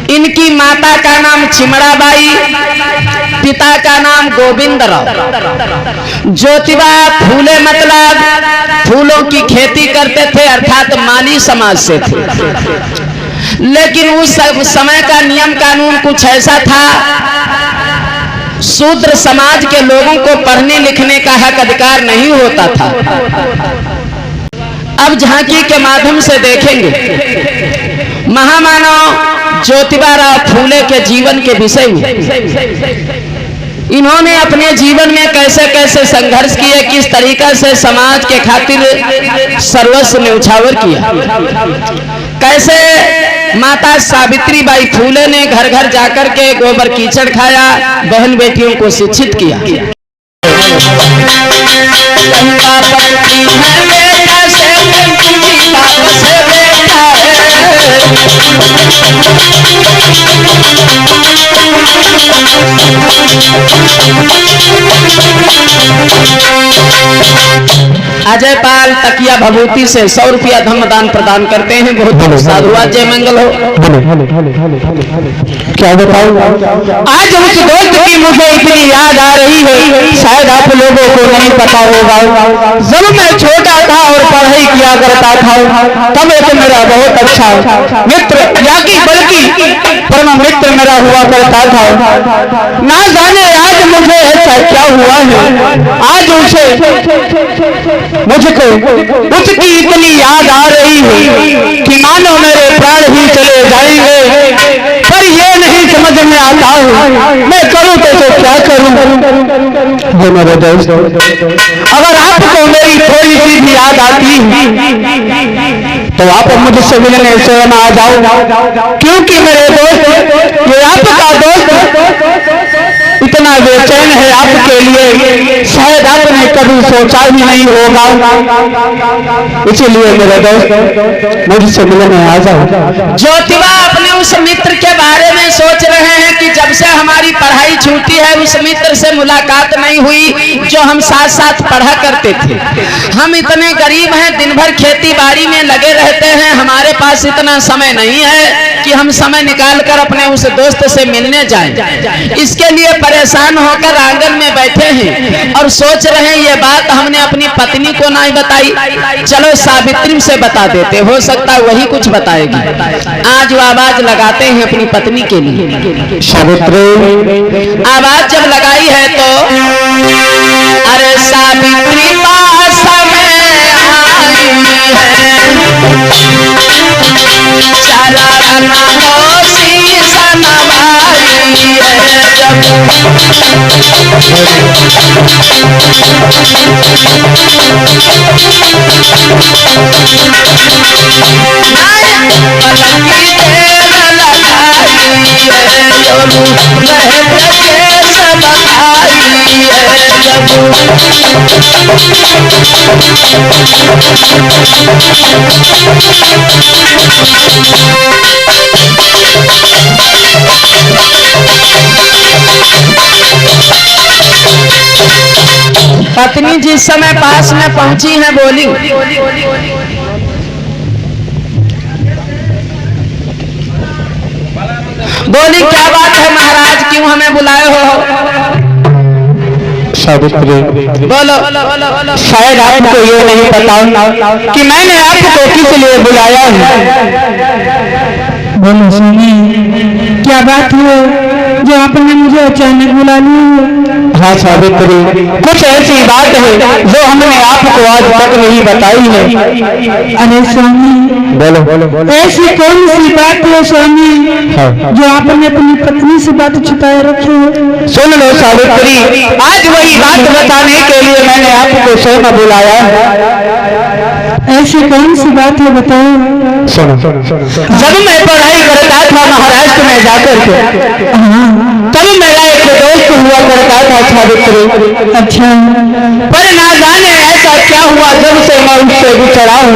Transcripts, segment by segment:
इनकी माता का नाम चिमड़ाबाई, पिता का नाम गोविंदराव। ज्योतिबा फूले मतलब फूलों की खेती करते थे, अर्थात माली समाज से थे। लेकिन उस समय का नियम कानून कुछ ऐसा था, शूद्र समाज के लोगों को पढ़ने लिखने का हक अधिकार नहीं होता था। अब झांकी के माध्यम से देखेंगे महामानव ज्योतिबा राव फूले के जीवन के विषय में। इन्होंने अपने जीवन में कैसे कैसे संघर्ष किए, किस तरीका से समाज के खातिर सर्वस्व न्यौछावर किया, कैसे माता सावित्री बाई फूले ने घर घर जाकर के गोबर कीचड़ खाया, बहन बेटियों को शिक्षित किया। अजय पाल तकिया भभूति से 100 रुपया धर्मदान प्रदान करते हैं। बहुत बहुत साधुवाद, जय मंगल हो। क्या बताऊं, आज उस दोस्त की मुझे इतनी याद आ रही है, शायद आप लोगों को नहीं पता होगा। जब मैं छोटा था और पढ़ाई किया करता था, तब एक मेरा बहुत अच्छा मित्र याकी बल्कि परम मित्र मेरा हुआ करता था। ना जाने आज मुझे ऐसा क्या हुआ है, आज उसे मुझको उसकी इतनी याद आ रही है कि मानो मेरे प्राण ही चले जाएंगे। पर ये नहीं समझ में आता है मैं करूं तो क्या करूं। जो मेरे दोस्त, अगर आपको मेरी थोड़ी सी भी याद आती है तो आप मुझसे मिलने स्वयं आ जाओ, क्योंकि मेरे दोस्त ये आपका दोस्त इतना बेचैन है आपके लिए, शायद आपने कभी सोचा भी नहीं होगा। इसलिए मेरे दोस्त मुझसे मिलने आ जाओ। ज्योतिबा अपने उस मित्र के बारे में सोच रहे हैं कि जब से हमारी पढ़ाई छूटी है उस मित्र से मुलाकात नहीं हुई जो हम साथ साथ पढ़ा करते थे। हम इतने गरीब हैं, दिन भर खेती बाड़ी में लगे रहते हैं, हमारे पास इतना समय नहीं है कि हम समय निकाल कर अपने उस दोस्त से मिलने जाएं। इसके लिए परेशान होकर आंगन में बैठे हैं और सोच रहे हैं ये बात हमने अपनी पत्नी को नहीं बताई, चलो सावित्री से बता देते, हो सकता है वही कुछ बताएगी। आज वो आवाज लगाते हैं अपनी पत्नी के लिए। सावित्री आवाज जब लगाई है तो अरे सावित्री पास में आई है, चला नमोसी सनवाई पत्नी जिस समय पास में पहुंची है बोली, क्या बात है महाराज, क्यों हमें बुलाए हो? सावित्री बोलो। शायद आपको ये नहीं पता कि मैंने आपको किस लिए बुलाया है। बोलो सुनी, क्या बात है जो आपने मुझे अचानक बुला लिया? हाँ सावित्री, कुछ ऐसी बात है जो हमने आपको आज तक नहीं बताई है। अरे स्वामी, बोलो। ऐसी कौन सी बात है स्वामी जो आपने अपनी पत्नी से बात छुपाए रखी है? सुन लो सावित्री, आज वही बात बताने के लिए मैंने आपको स्वयं बुलाया है। ऐसी कौन सी बात है बताओ। सुनो, जब मैं पढ़ाई करता था महाराष्ट्र में जाकर के, तब मेरा एक दोस्त हुआ करता था सावित्री। अच्छा, पर ना जाने ऐसा क्या हुआ जब से मैं उससे बिछड़ा हूँ,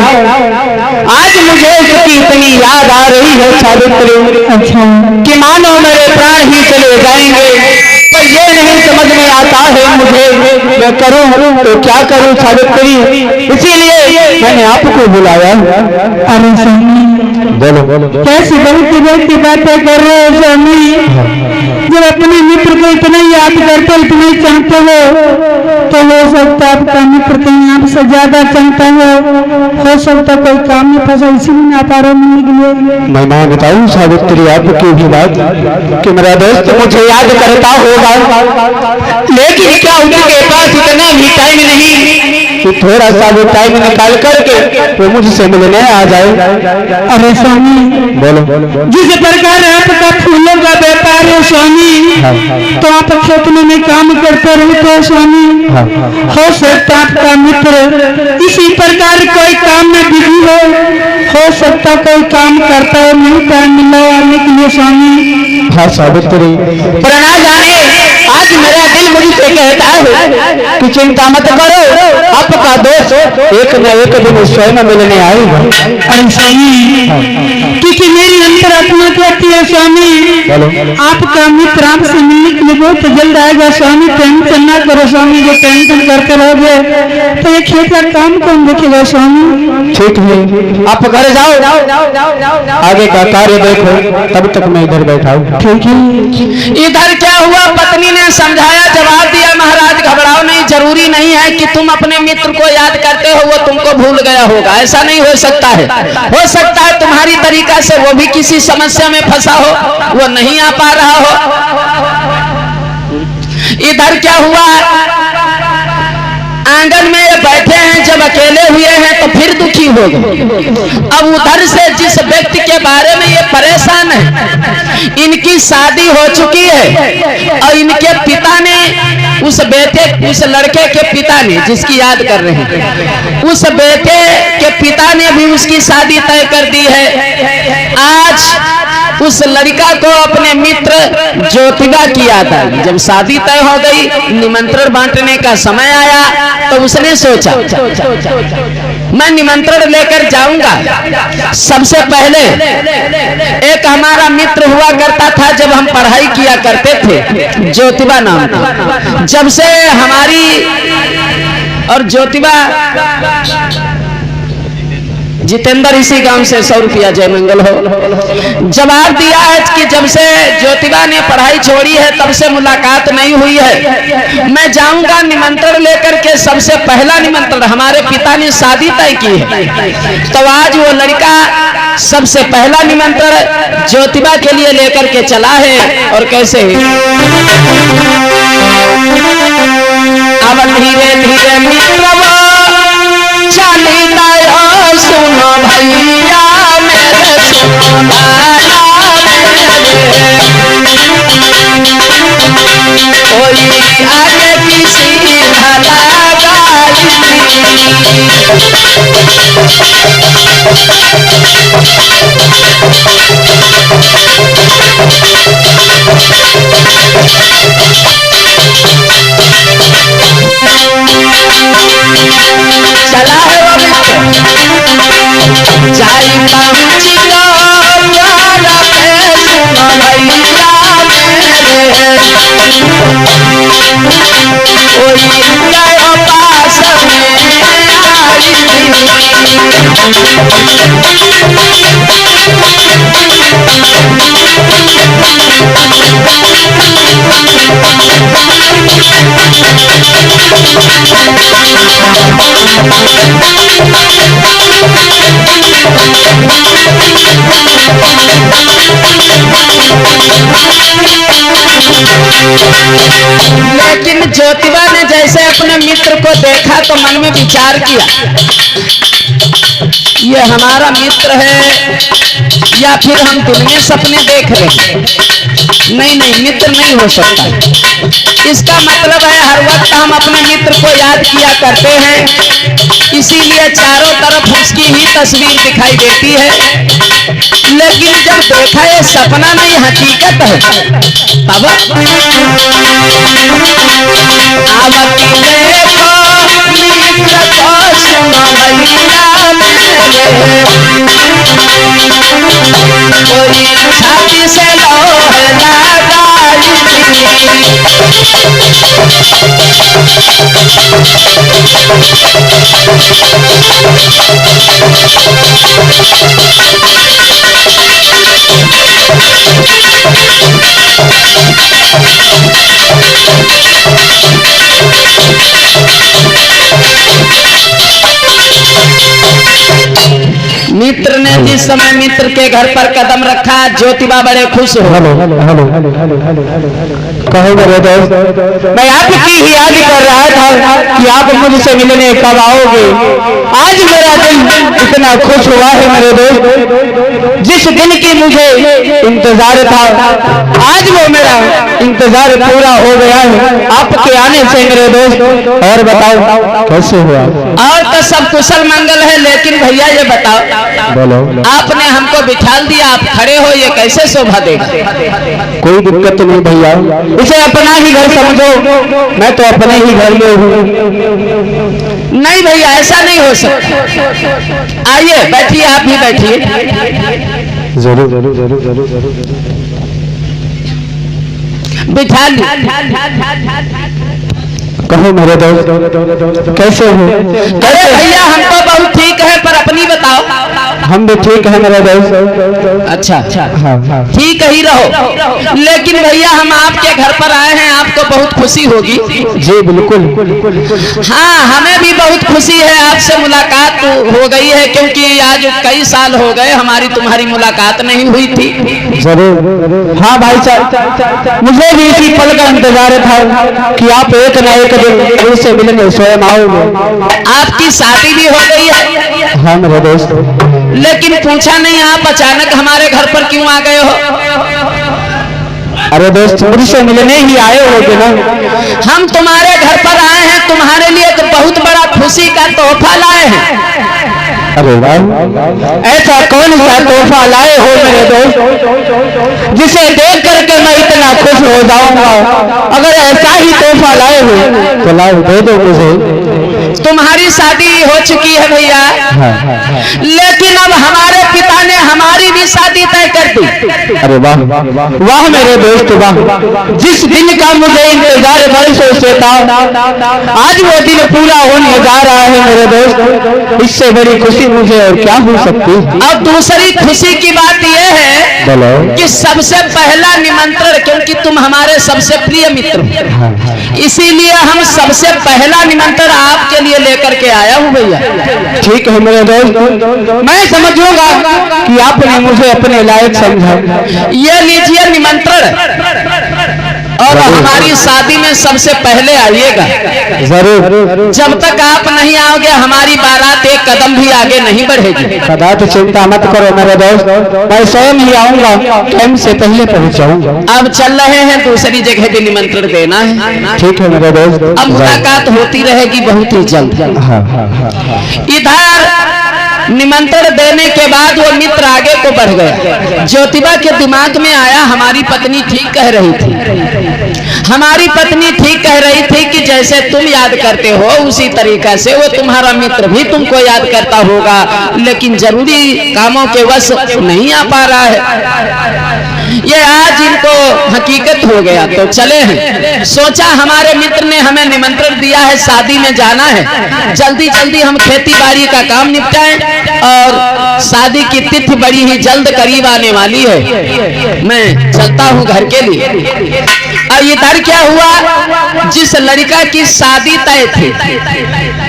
आज मुझे उसकी इतनी याद आ रही है सावित्री। अच्छा, कि मानो मेरे प्राण ही चले जाएंगे, पर ये नहीं समझ में आता है मुझे मैं करूं तो क्या करूं सावित्री। इसीलिए मैंने आपको बुलाया। अरे स्वामी, बोलो बोलो कैसी बहुत बहुत बातें कर रहे हो स्वामी। जब अपने मित्र को इतना याद करते हो, इतना ही चाहते हो, तो हो सकता आपका मित्र कहीं आपसे ज्यादा चाहता हो सकता कोई काम में फंसा इसीलिए ना पा रहा मिलने के लिए। मैं बताऊं सावित्री आपकी भी बात कि मेरा दोस्त मुझे याद करता होगा, लेकिन क्या उनके पास इतना भी टाइम नहीं कि थोड़ा सा वो टाइम निकाल करके वो मुझसे मिलने आ जाए। अरे स्वामी, बोलो जिस प्रकार आपका फूलों का व्यापार है स्वामी, तो आप खेतों में काम करते रहते हो स्वामी। हो सकता आपका मित्र इसी प्रकार कोई काम में बिजी हो सकता कोई काम करता है, नहीं टाइम मिला आने के लिए स्वामी। हाँ सावित्री, पर ना जाने आज मेरा दिल मुझसे कहता है कि चिंता मत करो, आपका दोस्त एक न एक दिन स्वयं मिलने आएगा। अरे स्वामी, क्योंकि मेरी अंतरात्मा कहती है स्वामी, आपका मित्र आपसे मिलने के लिए बहुत जल्द आएगा स्वामी। टेंशन ना करो स्वामी, जो टेंशन करते रहोगे तो ये खेत का काम कौन देखेगा स्वामी। ठीक है, आप घर जाओ, आगे का कार्य देखो, तब तक मैं इधर बैठा हूँ। ठीक है। इधर क्या हुआ, पत्नी ने समझाया, जवाब दिया, महाराज घबराओ नहीं, जरूरी नहीं है कि तुम अपने मित्र को याद करते हो वो तुमको भूल गया होगा, ऐसा नहीं हो सकता है। हो सकता है तुम्हारी तरीका से वो भी किसी समस्या में फंसा हो, वो नहीं आ पा रहा हो। इधर क्या हुआ, आंगन में ये बैठे हैं, जब अकेले हुए हैं तो फिर दुखी हो गए। अब उधर से जिस व्यक्ति के बारे में ये परेशान है, इनकी शादी हो चुकी है और इनके पिता ने उस लड़के के पिता ने, जिसकी याद कर रहे हैं, उस बेटे के पिता ने भी उसकी शादी तय कर दी है। आज उस लड़का को अपने मित्र ज्योतिबा की याद आई। जब शादी तय हो गई, निमंत्रण बांटने का समय आया, तो उसने सोचा मैं निमंत्रण लेकर जाऊंगा। सबसे पहले एक हमारा मित्र हुआ करता था, जब हम पढ़ाई किया करते थे, ज्योतिबा नाम था। जब से हमारी और ज्योतिबा, जितेंद्र इसी गांव से 100 रुपया जय मंगल हो। जवाब दिया है कि जब से ज्योतिबा ने पढ़ाई छोड़ी है तब से मुलाकात नहीं हुई है। मैं जाऊंगा निमंत्रण लेकर के, सबसे पहला निमंत्रण, हमारे पिता ने शादी तय की है, तो आज वो लड़का सबसे पहला निमंत्रण ज्योतिबा के लिए लेकर के चला है। और कैसे है, अब धीरे धीरे मित्र चलिता सुनो भैया मेरे, सुनो लाला मेरे, कोई आगे किसी भला चला है वो जाई पहुंची लो प्यारा पे, सुनो भैया मेरे, कोई गयो पास में लेकिन ज्योतिबा ने जैसे अपने मित्र को देखा तो मन में विचार किया, ये हमारा मित्र है या फिर हम दुनिया सपने देख रहे हैं। नहीं नहीं, मित्र नहीं हो सकता। इसका मतलब है हर वक्त हम अपने मित्र को याद किया करते हैं, इसीलिए चारों तरफ उसकी ही तस्वीर दिखाई देती है। लेकिन जब देखा ये सपना नहीं हकीकत है, तब आवती देखो मित्र को, सुनो भैया मेरे, कोई छाती से लोहे लगाई मित्र ने जिस समय मित्र के घर पर कदम रखा, ज्योतिबा बड़े खुश हो। हेलो कहो मेरे दोस्त, मैं आपकी ही याद कर रहा था कि आप मुझसे मिलने कब आओगे। आज मेरा दिल इतना खुश हुआ है मेरे दोस्त, जिस दिन की मुझे इंतजार था आज वो मेरा इंतजार पूरा हो गया है आपके आने से मेरे दोस्त। और बताओ कैसे हुआ? और तो सब कुशल मंगल है, लेकिन भैया ये बताओ, बोलो। आपने हमको बिठाल दिया, आप खड़े हो, ये कैसे शोभा देगा? कोई दिक्कत नहीं भैया, इसे अपना ही घर समझो, मैं तो अपने ही घर में हूँ। नहीं भैया, ऐसा नहीं हो सकता। आइए बैठिए, आप भी बैठिए। जरूर जरूर जरूर जरूर जरूर बिठा ली। कहो मेरे दोस्त कैसे हो? अरे भैया हम तो बहुत ठीक है, पर अपनी बताओ। हम भी ठीक है मेरे दोस्त। अच्छा हाँ हाँ ठीक ही रहो। लेकिन भैया हम आपके घर पर आए हैं, आपको बहुत खुशी होगी। जी बिल्कुल। हाँ हमें भी बहुत खुशी है, आपसे मुलाकात हो गई है, क्योंकि आज कई साल हो गए हमारी तुम्हारी मुलाकात नहीं हुई थी। जरूर। हाँ भाई साहब, मुझे भी इसी पल का इंतजार था कि आप एक न एक दिन से मिलने स्वयं आओगे। आपकी शादी भी हो गई है। हाँ मेरे दोस्त। लेकिन पूछा नहीं आप अचानक हमारे घर पर क्यों आ गए हो? अरे दोस्त मुझसे मिलने ही आए होगे ना। हम तुम्हारे घर पर आए हैं, तुम्हारे लिए तो बहुत बड़ा खुशी का तोहफा लाए हैं। अरे वाह, ऐसा कौन सा तोहफा लाए हो मेरे दोस्त जिसे देख करके मैं इतना खुश हो जाऊंगा? अगर ऐसा ही तोहफा लाए हो तो लाओ दे दो मुझे। तुम्हारी शादी हो चुकी है भैया। लेकिन अब हमारे पिता ने हमारी भी शादी तय कर दी। अरे वाह वाह मेरे दोस्त वाह, जिस दिन का मुझे इंतजार वर्षों से था आज वो दिन पूरा होने जा रहा है मेरे दोस्त। इससे बड़ी खुशी मुझे और क्या हो सकती? अब दूसरी खुशी की बात यह है कि सबसे पहला निमंत्रण, क्योंकि तुम हमारे सबसे प्रिय मित्र हो, इसीलिए हम सबसे पहला निमंत्रण आपके लिए लेकर के आया हूँ भैया। ठीक है मेरे दोस्त, मैं समझूंगा कि आपने मुझे अपने लायक समझा। ये लीजिए निमंत्रण, और हमारी शादी में सबसे पहले आइएगा। जरूर। जब तक आप नहीं आओगे हमारी बारात एक कदम भी आगे नहीं बढ़ेगी। सदा तो चिंता मत करो मेरे दोस्त, मैं स्वयं ही आऊंगा, टाइम से पहले पहुंच जाऊंगा। अब चल रहे हैं, दूसरी जगह भी निमंत्रण देना है। ठीक है मेरे दोस्त। अब मुलाकात होती रहेगी बहुत ही जल्द। इधर निमंत्रण देने के बाद वो मित्र आगे को बढ़ गया। ज्योतिबा के दिमाग में आया, हमारी पत्नी ठीक कह रही थी, हमारी पत्नी ठीक कह रही थी कि जैसे तुम याद करते हो उसी तरीका से वो तुम्हारा मित्र भी तुमको याद करता होगा, लेकिन जरूरी कामों के वश नहीं आ पा रहा है। ये आज इनको हकीकत हो गया तो चले हैं। सोचा हमारे मित्र ने हमें निमंत्रण दिया है, शादी में जाना है, जल्दी जल्दी हम खेती बाड़ी का काम निपटाएं, और शादी की तिथि बड़ी ही जल्द करीब आने वाली है। मैं चलता हूँ घर के लिए। और इधर क्या हुआ, जिस लड़का की शादी तय थी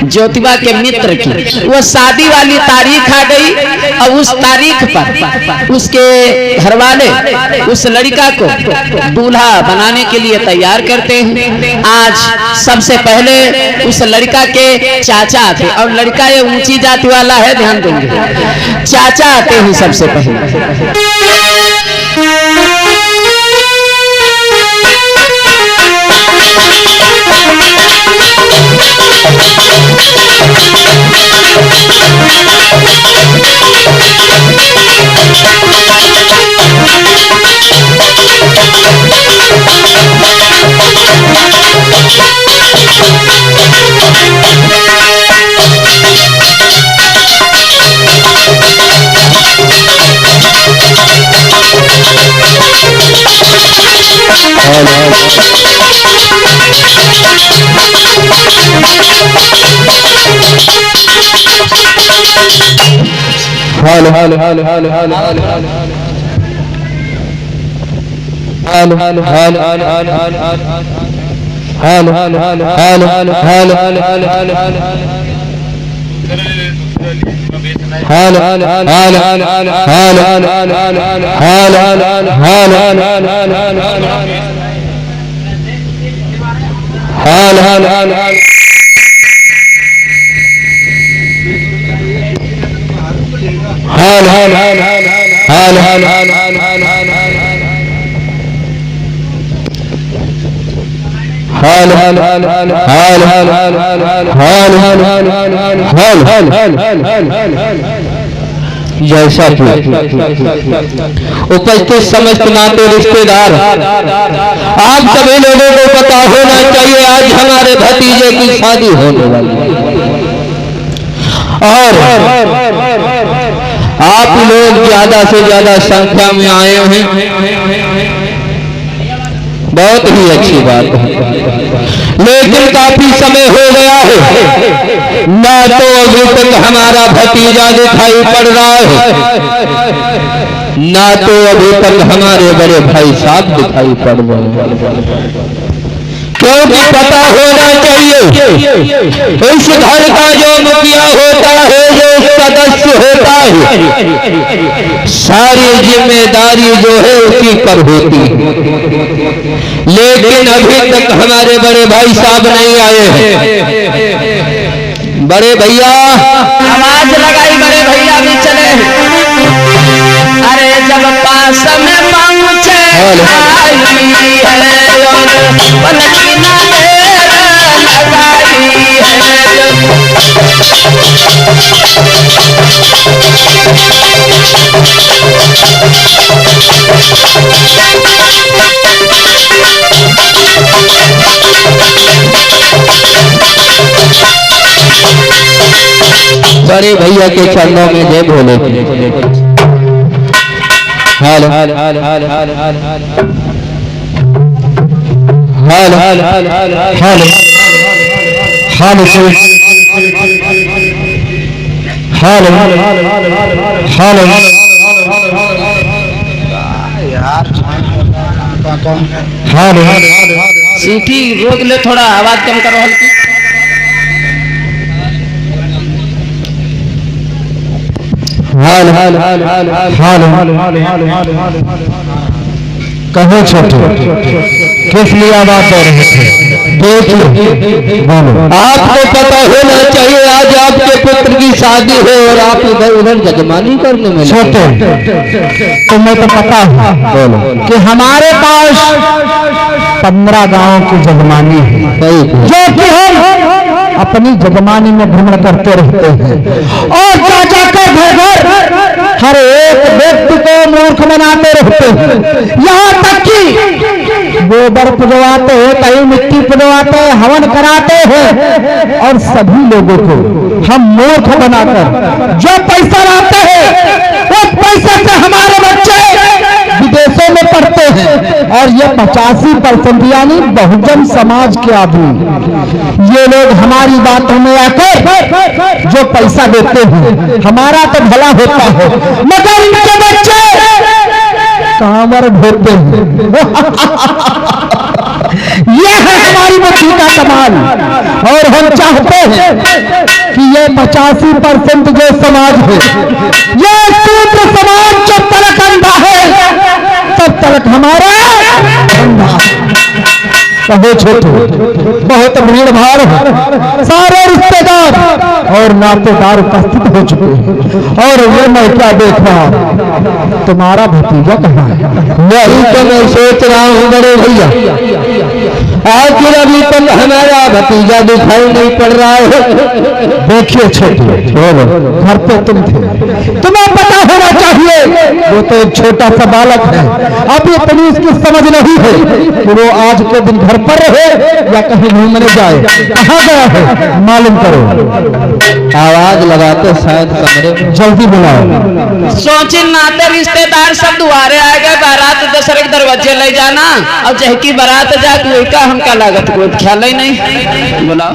ज्योतिबा के मित्र की, वो शादी वाली तारीख आ गई, और उस तारीख पर उसके घर वाले उस लड़का को दूल्हा बनाने के लिए तैयार करते हैं। आज सबसे पहले उस लड़का के चाचा आते, और लड़का ये ऊंची जाति वाला है, ध्यान देंगे, चाचा आते हैं सबसे पहले। जैसा कि उपस्थित समस्त नाते रिश्तेदार, आप सभी लोगों को पता होना चाहिए आज हमारे भतीजे की शादी होने वाली है और आप लोग ज्यादा से ज्यादा संख्या में आए हैं, बहुत ही अच्छी बात है। लेकिन काफी समय हो गया है, ना तो अभी तक हमारा भतीजा दिखाई पड़ रहा है, ना तो अभी तक हमारे बड़े भाई साहब दिखाई पड़ रहे हैं। क्योंकि पता होना चाहिए इस घर का जो मुखिया होता है, जो सदस्य होता है, सारी जिम्मेदारी जो है उसी पर होती है। लेकिन अभी तक हमारे बड़े भाई साहब नहीं आए हैं। बड़े भैया आवाज लगाई, बड़े भैया भी चले। अरे जब पास में पहुंचे बड़े भैया के चरणों में जय भोले। हाल हाल हाल हाल हाल हाल हाल हाल हाल हाल हाल हाल हाल हाल सीटी रोक ले, थोड़ा आवाज कम करो हल्की। हाल हाल हाल हाल हाल हाल कहो छोटे, किस लिए बात कर रहे थे? देखिए आपको पता होना चाहिए आज आपके पुत्र की शादी है और आप इधर उधर जजमानी करने में छोटे। तुम्हें तो पता है कि हमारे पास 15 गांव की जजमानी है, जो कि हम अपनी जजमानी में भ्रमण करते रहते हैं और जाकर घर घर हर एक व्यक्ति को मूर्ख बनाते रहते हैं। यहाँ तक कि गोबर पुजवाते हैं, कहीं मिट्टी पुजवाते हैं, हवन कराते हैं और सभी लोगों को हम मूर्ख बनाकर जो पैसा लाते हैं उस पैसे से हमारे बच्चे विदेशों में पढ़ते हैं और ये 85% यानी बहुजन समाज के आदमी, ये लोग हमारी बातों में आकर जो पैसा देते हैं हमारा तो भला होता है, मगर इनके बच्चे कांवर ढोते हैं। ये है हमारी बुद्धि का कमाल और हम चाहते हैं कि ये 85% जो समाज है, ये शूद्र समाज जब तक अंधा है तब तक हमारा अंधा। कहो छोटे, बहुत भीड़ भाड़ है, सारे रिश्तेदार और नातेदार उपस्थित हो चुके हैं और ये मैं क्या देख रहा हूँ, तुम्हारा भतीजा कहाँ है? यही तो मैं सोच रहा हूँ बड़े भैया, आखिर अभी तक हमारा भतीजा दिखाई नहीं पड़ रहा है। देखिए छोटे, घर पे तुम थे, तुम्हें पता होना चाहिए वो तो एक छोटा सा बालक है, अभी इतनी उसकी समझ नहीं है कि वो आज के दिन घर पर रहे या कहीं घूमने जाए। कहाँ गया है मालूम करो, आवाज लगाते शायद कमरे में, जल्दी बुलाओ। सोची नाते रिश्तेदार सब दुआरे आ गए, बारात दशरथ दरवाजे लग ले जाना और जहकी बारात जा कोई का हमका लागत कोई ख्याल ही नहीं बोला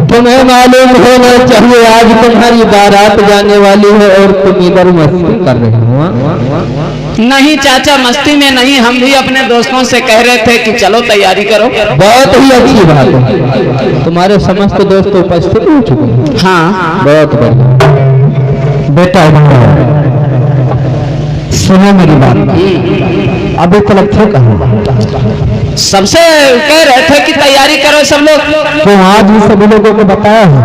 तुम्हें मालूम होना चाहिए आज तुम्हारी बारात जाने वाली है और तुम इधर मस्ती कर रहे हो। नहीं चाचा मस्ती में नहीं, हम भी अपने दोस्तों से कह रहे थे कि चलो तैयारी करो। बहुत ही अच्छी बात है, तुम्हारे समस्त दोस्त उपस्थित हो चुके हैं। हाँ बहुत बढ़िया बेटा, सुनो मेरी बात, अभी तक थे कहाँ? सबसे कह रहे थे कि तैयारी करो सब लोग, तो आज भी सभी लोगों को बताया है?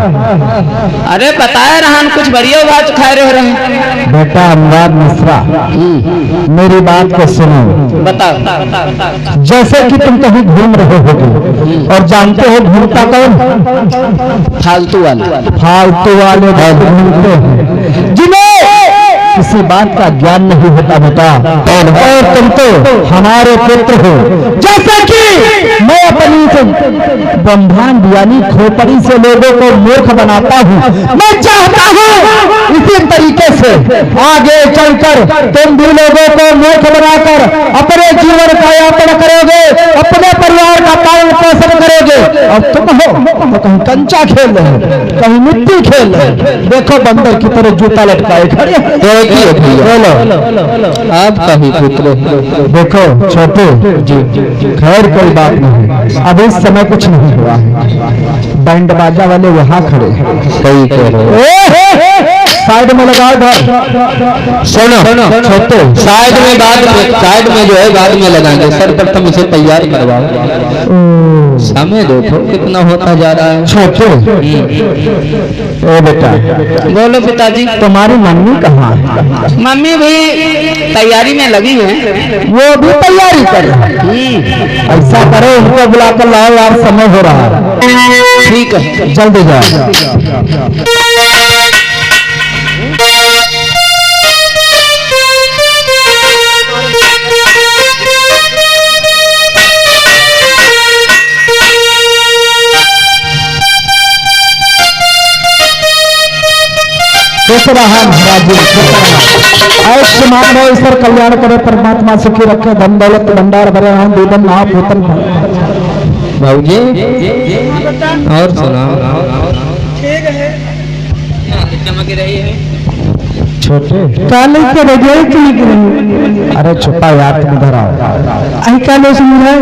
अरे बताया रहा कुछ बढ़िया बात खा रहे हैं। बेटा अनुराग मिश्रा, मेरी बात को सुनो। बताओ। जैसे कि तुम कहीं घूम रहे होगे और जानते हो घूमता कौन? फालतू वाले घूमते हैं जिन्हें किसी बात का ज्ञान नहीं होता बेटा। और तुम तो हमारे पुत्र हो, जैसे कि मैं अपनी ब्रह्मांड यानी खोपड़ी से लोगों को मूर्ख बनाता हूँ, मैं चाहता हूँ इसी तरीके से आगे चलकर तुम भी लोगों को मूर्ख बनाकर अपने जीवन का यापन करोगे, अपने परिवार का पालन पोषण करोगे। और तुम हो तो कहीं कंचा खेल रहे, कहीं मिट्टी खेल रहे। देखो बंदर की तरह जूता लटकाए खड़े। बोलो आपका ही पुत्र। देखो छोटे जी, खैर कोई बात नहीं, अभी इस समय कुछ नहीं हुआ है। बैंड बाजा वाले वहाँ खड़े, सही कह रहे हो। साइड में लगाओ घर। सुनो छोटे, साइड में जो है बाद में लगाएंगे। सर्वप्रथम इसे तैयार करवाओ। समय देखो कितना होता जा रहा है। छोटे ओ बेटा, बोलो पिताजी। तुम्हारी मम्मी कहाँ है? मम्मी भी तैयारी में लगी है। वो भी तैयारी कर रहे हैं। ऐसा करो उनको बुला कर लाओ यार, समय हो रहा है। ठीक है जल्दी जाओ। ईश्वर कल्याण करे, परमात्मा सुखी रखे, धन दौलत भंडार भरे, दूधन महापूतन। भाऊजी और सुनाओ। चमक रही है छोटे काले के रजाई चमक रही। अरे छुपा यार, तुम इधर आओ। आई काले समझाए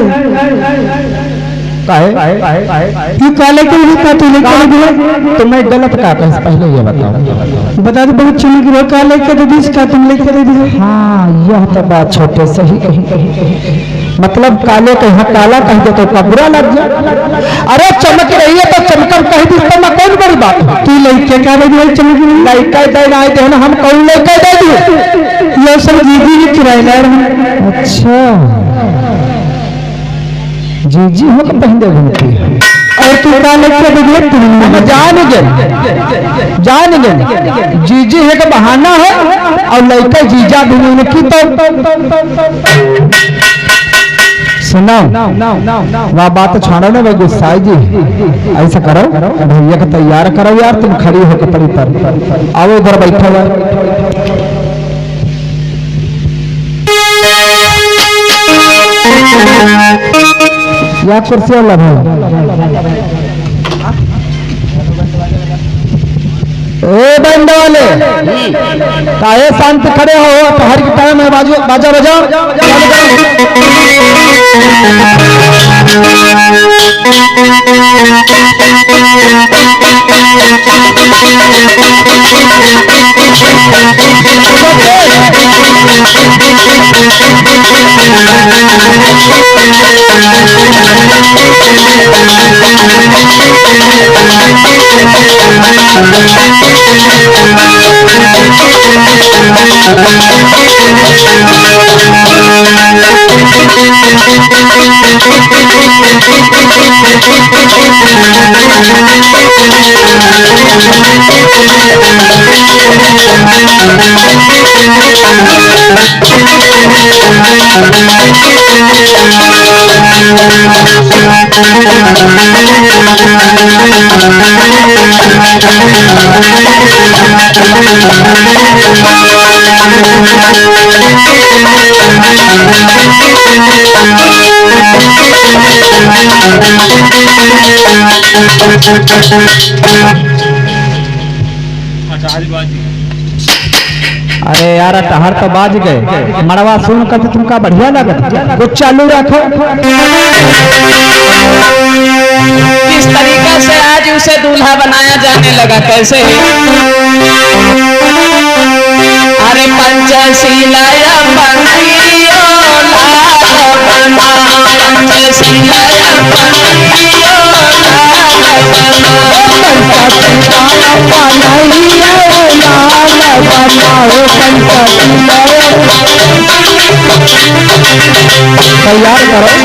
ये काले के लिए का तू लेकर गया? तुम्हें गलत का कहा, पहले ये बताओ। बता दो बहुत चमक रहे काले के दिस का तुम लेकर दिए। हाँ यह तो बात छोटे सही कही। मतलब काले के यहाँ काला कह दे तो का बुरा लग जाए। अरे चमक रही है तो चमकम कह दी तो मैं कौन बड़ी बात। तू लेके क्या दे चमक रही? लड़का देना है देना, हम कौन लेके दे दिए? ये सब दीदी की किराएदार। अच्छा जी हो तो पहले घूमती है। और तू क्या लेके दे दिए? जान गए जीजी है का बहाना है और लड़का जीजा भी नहीं की। तो सुनाओ वह बात छोड़ो ना भाई गुस्साई जी। ऐसा करो भैया को तैयार करो यार, तुम खड़ी हो कपड़ी पर आओ इधर बैठो हुआ। या कुर्सी वाला भाई ए बंद वाले काहे शांत खड़े हो? हर की टाइम है बाजा बजाओ। अरे यार टहर तो बाज गए, मड़वा सुन कर तुमका बढ़िया लगा, कुछ चालू रखो। किस तरीका से आज उसे दूल्हा बनाया जाने लगा, कैसे? अरे पंचशीलाया पंडियो लाल बना, पंचशीलाया पंडियो लाल तैयार करो।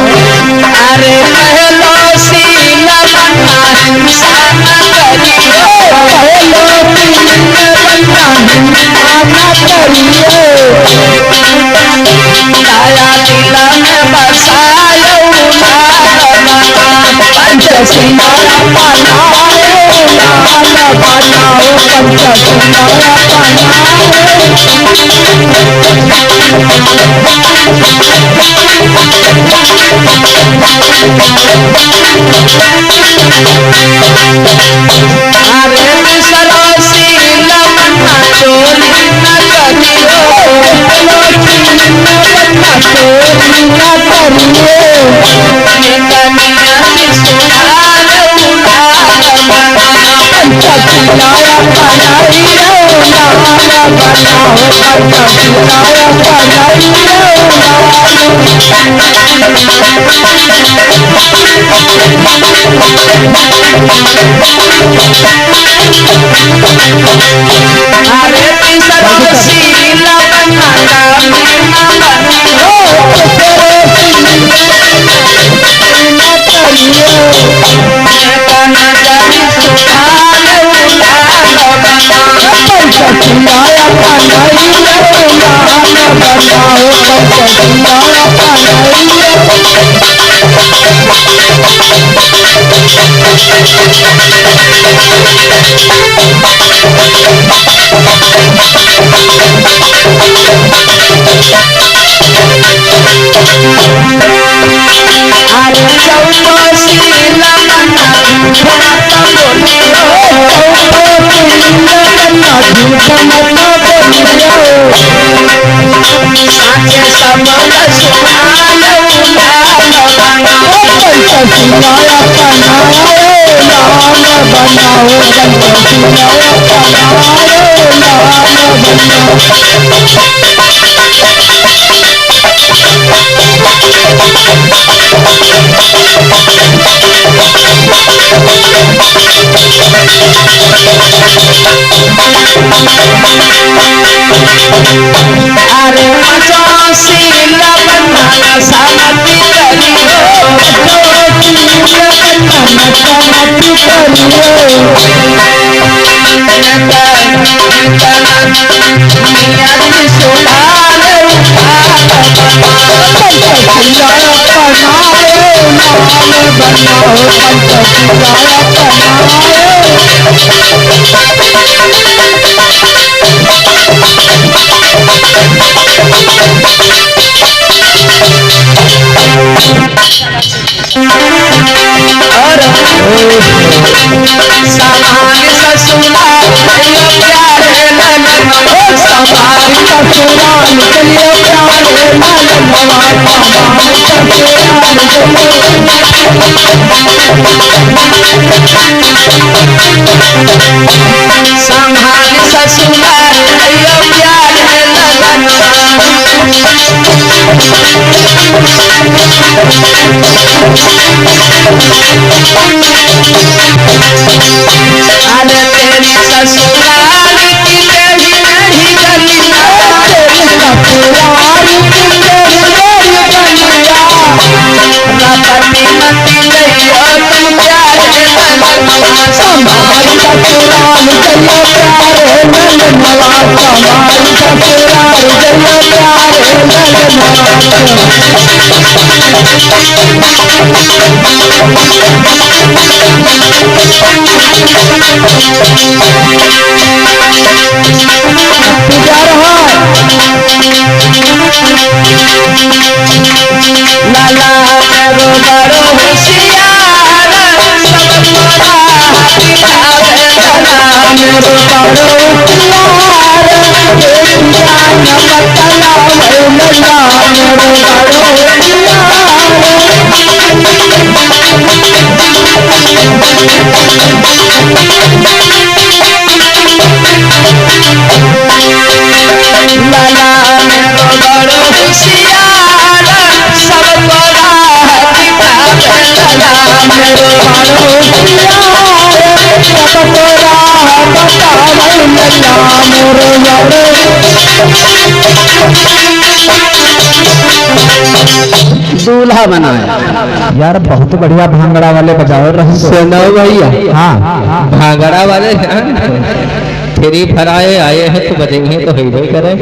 अरे पहलो सीला बना इंसान करियो, पहलो बना करिए, दाया दिला में बसायो लाल बना, पंचशीलाया बनाओ, लाल बनाओ, पंचशीलाया अरे बिसरो सीला बना चोली न करियो, बना चोरी न करिए, कनिया सुधारो लाल बना, पंचशीलाया बनाइए, लाल बनाओ, पंचशीलाया बनाइए, अरे बिसरो सीला बना मीना बनियो, कना जानी सुधारो लाल बना, पंचशीलाया बनाइए, लाल बनाओ, पंचशीलाया अरे चौको सीला बना झूठ बोलियो, साचे सबल सुनायो लाल बना, पंचशीलाया बनाओ, लाल बनाओ, पंचशीलाया बनाओ, अरे मचो सीला बना सामती करियो, मियाँ सुधारो सामान ससुराल यो प्यारे लगनो, सामान ससुराल चलिए प्यारे लालनवा, सामान ससुराल सामान ससुराल यो प्यारे लगनो, अरे तेरी ससुराल की तेरी नहीं गलिया, ससुराल की तेरी गलिया, लाला मेरो बड़ो होशियार सब मोरा दिखावे लाला मेरो बड़ो होशियार बेटिया न बतलावे लाला मेरो बड़ो लाला मेरो बड़ो होशियार सब मोरा दिखावे लाला मेरो बड़ो होशियार सब मोरा बतावे लाला मेरो बड़ो दूल्हा बनाया। यार बहुत बढ़िया भांगड़ा वाले बजाओ रहे सुनो भैया, हाँ भांगड़ा वाले फ्री फराए आए हैं तो बजेंगे तो ही करें।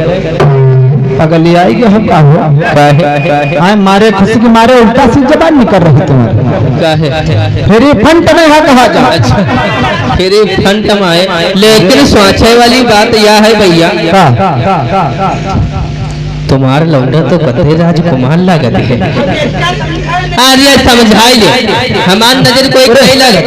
पगली आएगी हम का हुआ हाँ मारे खुशी के मारे उल्टा सीध जबान निकल रही तुम्हारे फिर फंट में है कहा जा। फिर फंट में आए, लेकिन स्वाचय वाली बात यह है भैया तुम्हारे लौंडा तो कथे राजकुमार लागत है। अरे समझाइए हमार नजर कोई नहीं लागत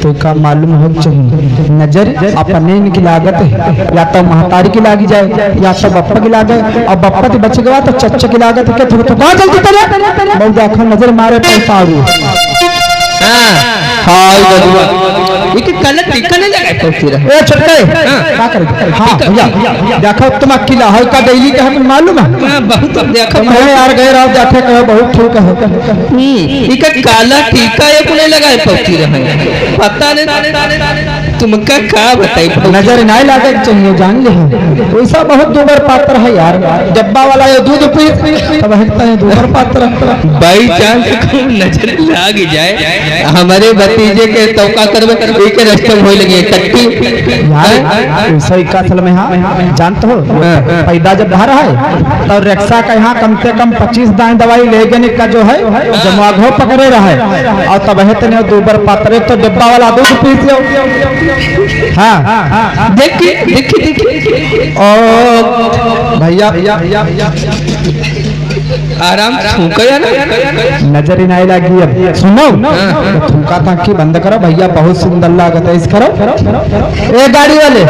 तो का मालूम हो चाहिए नजर अपने की लागत है या तो महतारी की लागी जाए या तो बप्पा की लागे और बप्पा तो बच गया तो चच्चा की लागत है तो कहाँ जल्दी करे बहुत देखो नजर मारे पैसा कलर टिका नहीं लगा ए छोटके क्या कर हाँ भैया देखो तुम अकेला है का डेली का हमें मालूम है बहुत देखो मैं यार गए रहो देखे कहो बहुत ठीक है इका काला टीका ये को नहीं लगा पहुंची रहे पता नहीं तुमका क्या बताई नजर नहीं लागे चाहिए जान ले वैसा बहुत दूबर पात्र है यार डब्बा वाला ये दूध पी तब हटता है दूबर पात्र बाई चांस नजर लाग जाए हमारे भतीजे के तौका करवे एक रास्ते में होई लगे टट्टी यार वैसा ही का असल में हां जानते हो पैदा जब बाहर है तो रिक्शा का यहाँ कम से कम 25 दाएं दवाई लेने का जो है जमाघो पकड़े रहा है और तब है तो दूबर पात्र तो डब्बा वाला दूध पी हाँ देखिए ओ भैया आराम थूका ना नजर ही नहीं लगी अब सुनो थूका था कि बंद करो भैया बहुत सुंदर लागत है इस करो ए गाड़ी वाले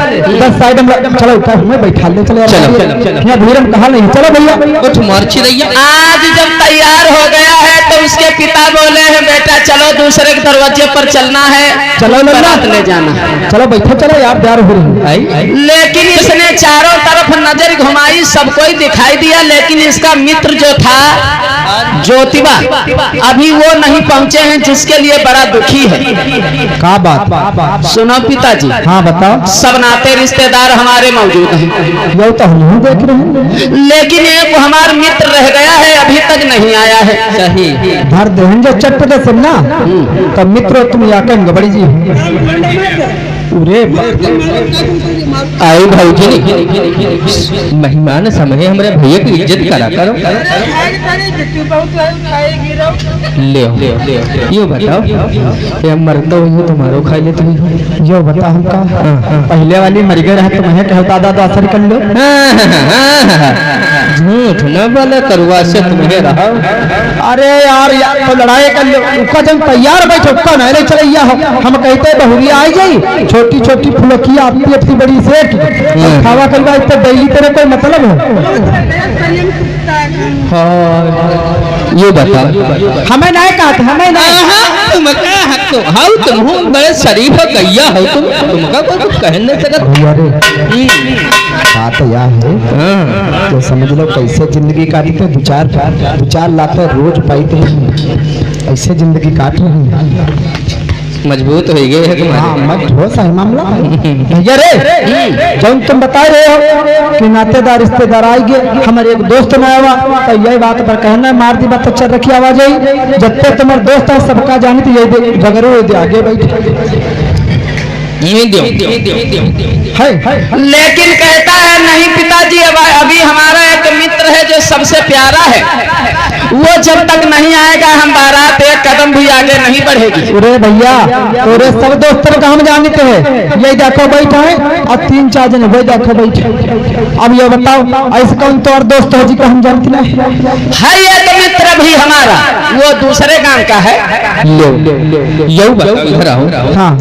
10 साइड में चलो मैं बैठा ले चलो यहाँ भीड़ में कहा नहीं चलो भैया कुछ मर्ची रही आज जब तैयार हो गया है तो उसके पिता बोले हैं बेटा चलो दूसरे के दरवाजे पर चलना है चलो बारात ले जाना चलो बैठो चलो यार प्यार हो रही लेकिन इसने चारों तरफ नजर घुमाई सब कोई दिखाई दिया लेकिन इसका मित्र जो था ज्योतिबा अभी वो नहीं पहुंचे हैं जिसके लिए बड़ा दुखी है। क्या बात सुनो पिताजी हाँ बताओ सब नाते रिश्तेदार हमारे मौजूद हैं ये तो हम नहीं देख रहे हैं लेकिन एक हमारा मित्र रह गया है अभी तक नहीं आया है। सही भर देहन जो चटपटे सुनना तो मित्र तुम या कहेंगे बड़ी जी आई भाई मेहमान समय हमारे भैया की इज्जत करा करो ले यो बताओ ये मरता हो तुम्हारो खाई ले तुम यो बता हमका पहले वाली मर गए रहे तुम्हें कहता दादा असर कर लो झूठ न बोले करुआ से तुम्हें रहा। अरे यार तो लड़ाई कर लो उसका जब तैयार बैठो उसका नहीं चलिया हो हम कहते बहुरिया आई जाई छोटी छोटी फुलकिया अपनी अपनी बड़ी सेठ खावा करवा इतना डेली तेरे कोई मतलब हो ये बताओ हमें नहीं कहा था हमें नहीं तुम बड़े शरीफ गैया हो तुमका कोई कुछ कह नहीं सकत बात यह है तो समझ लो कैसे जिंदगी काटते दो चार लाते रोज पाइते हैं ऐसे जिंदगी काट रहे हैं मजबूत हो गए है तुम्हारे मत हो सही मामला भैया रे जब तुम बता रहे हो कि नातेदार रिश्तेदार आएंगे हमारे एक दोस्त में आवा तो यही बात पर कहना मार दी बात चल रखी आवाज आई जब तक तुम्हारे दोस्त है सबका जानी तो यही जगरो दे आगे बैठ लेकिन कहता है नहीं पिताजी, अभी हमारा एक मित्र है जो सबसे प्यारा है, वो जब तक नहीं आएगा हम बारात एक कदम भी आगे नहीं बढ़ेगी। अरे भैया तोरे सब दोस्तों का हम जानते हैं, ये देखो बैठा है और 3-4 जन वो देखो बैठे। अब ये बताओ ऐसे कौन तो और दोस्त हो जी को हम जानते नहीं है? एक मित्र भी हमारा, वो दूसरे गांव का है। इधर आओ। हाँ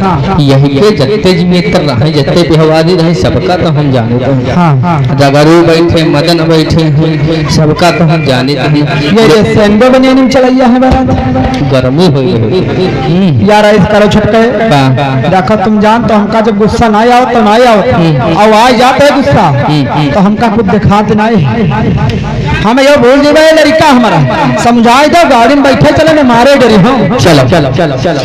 यही के जत्ते जी मित्र रहे, जत्ते पिहवादी रहे, सबका तो हम जाने हैं। हाँ जगरू बैठे, मदन बैठे हैं, सबका तो हम जाने हैं। ये सेंडो बनियानी में चलाइया है बारात। गर्मी हुई यार ऐसे करो छुटके, देखो तुम जान तो हमका जब गुस्सा ना आओ तो ना आओ, और आ जाते है गुस्सा तो हमका कुछ दिखाते नहीं। हम ये बोल देवे लड़का हमारा समझाए दो, गाड़ी में बैठे चले न मारे डरी हम। चलो चलो चलो चलो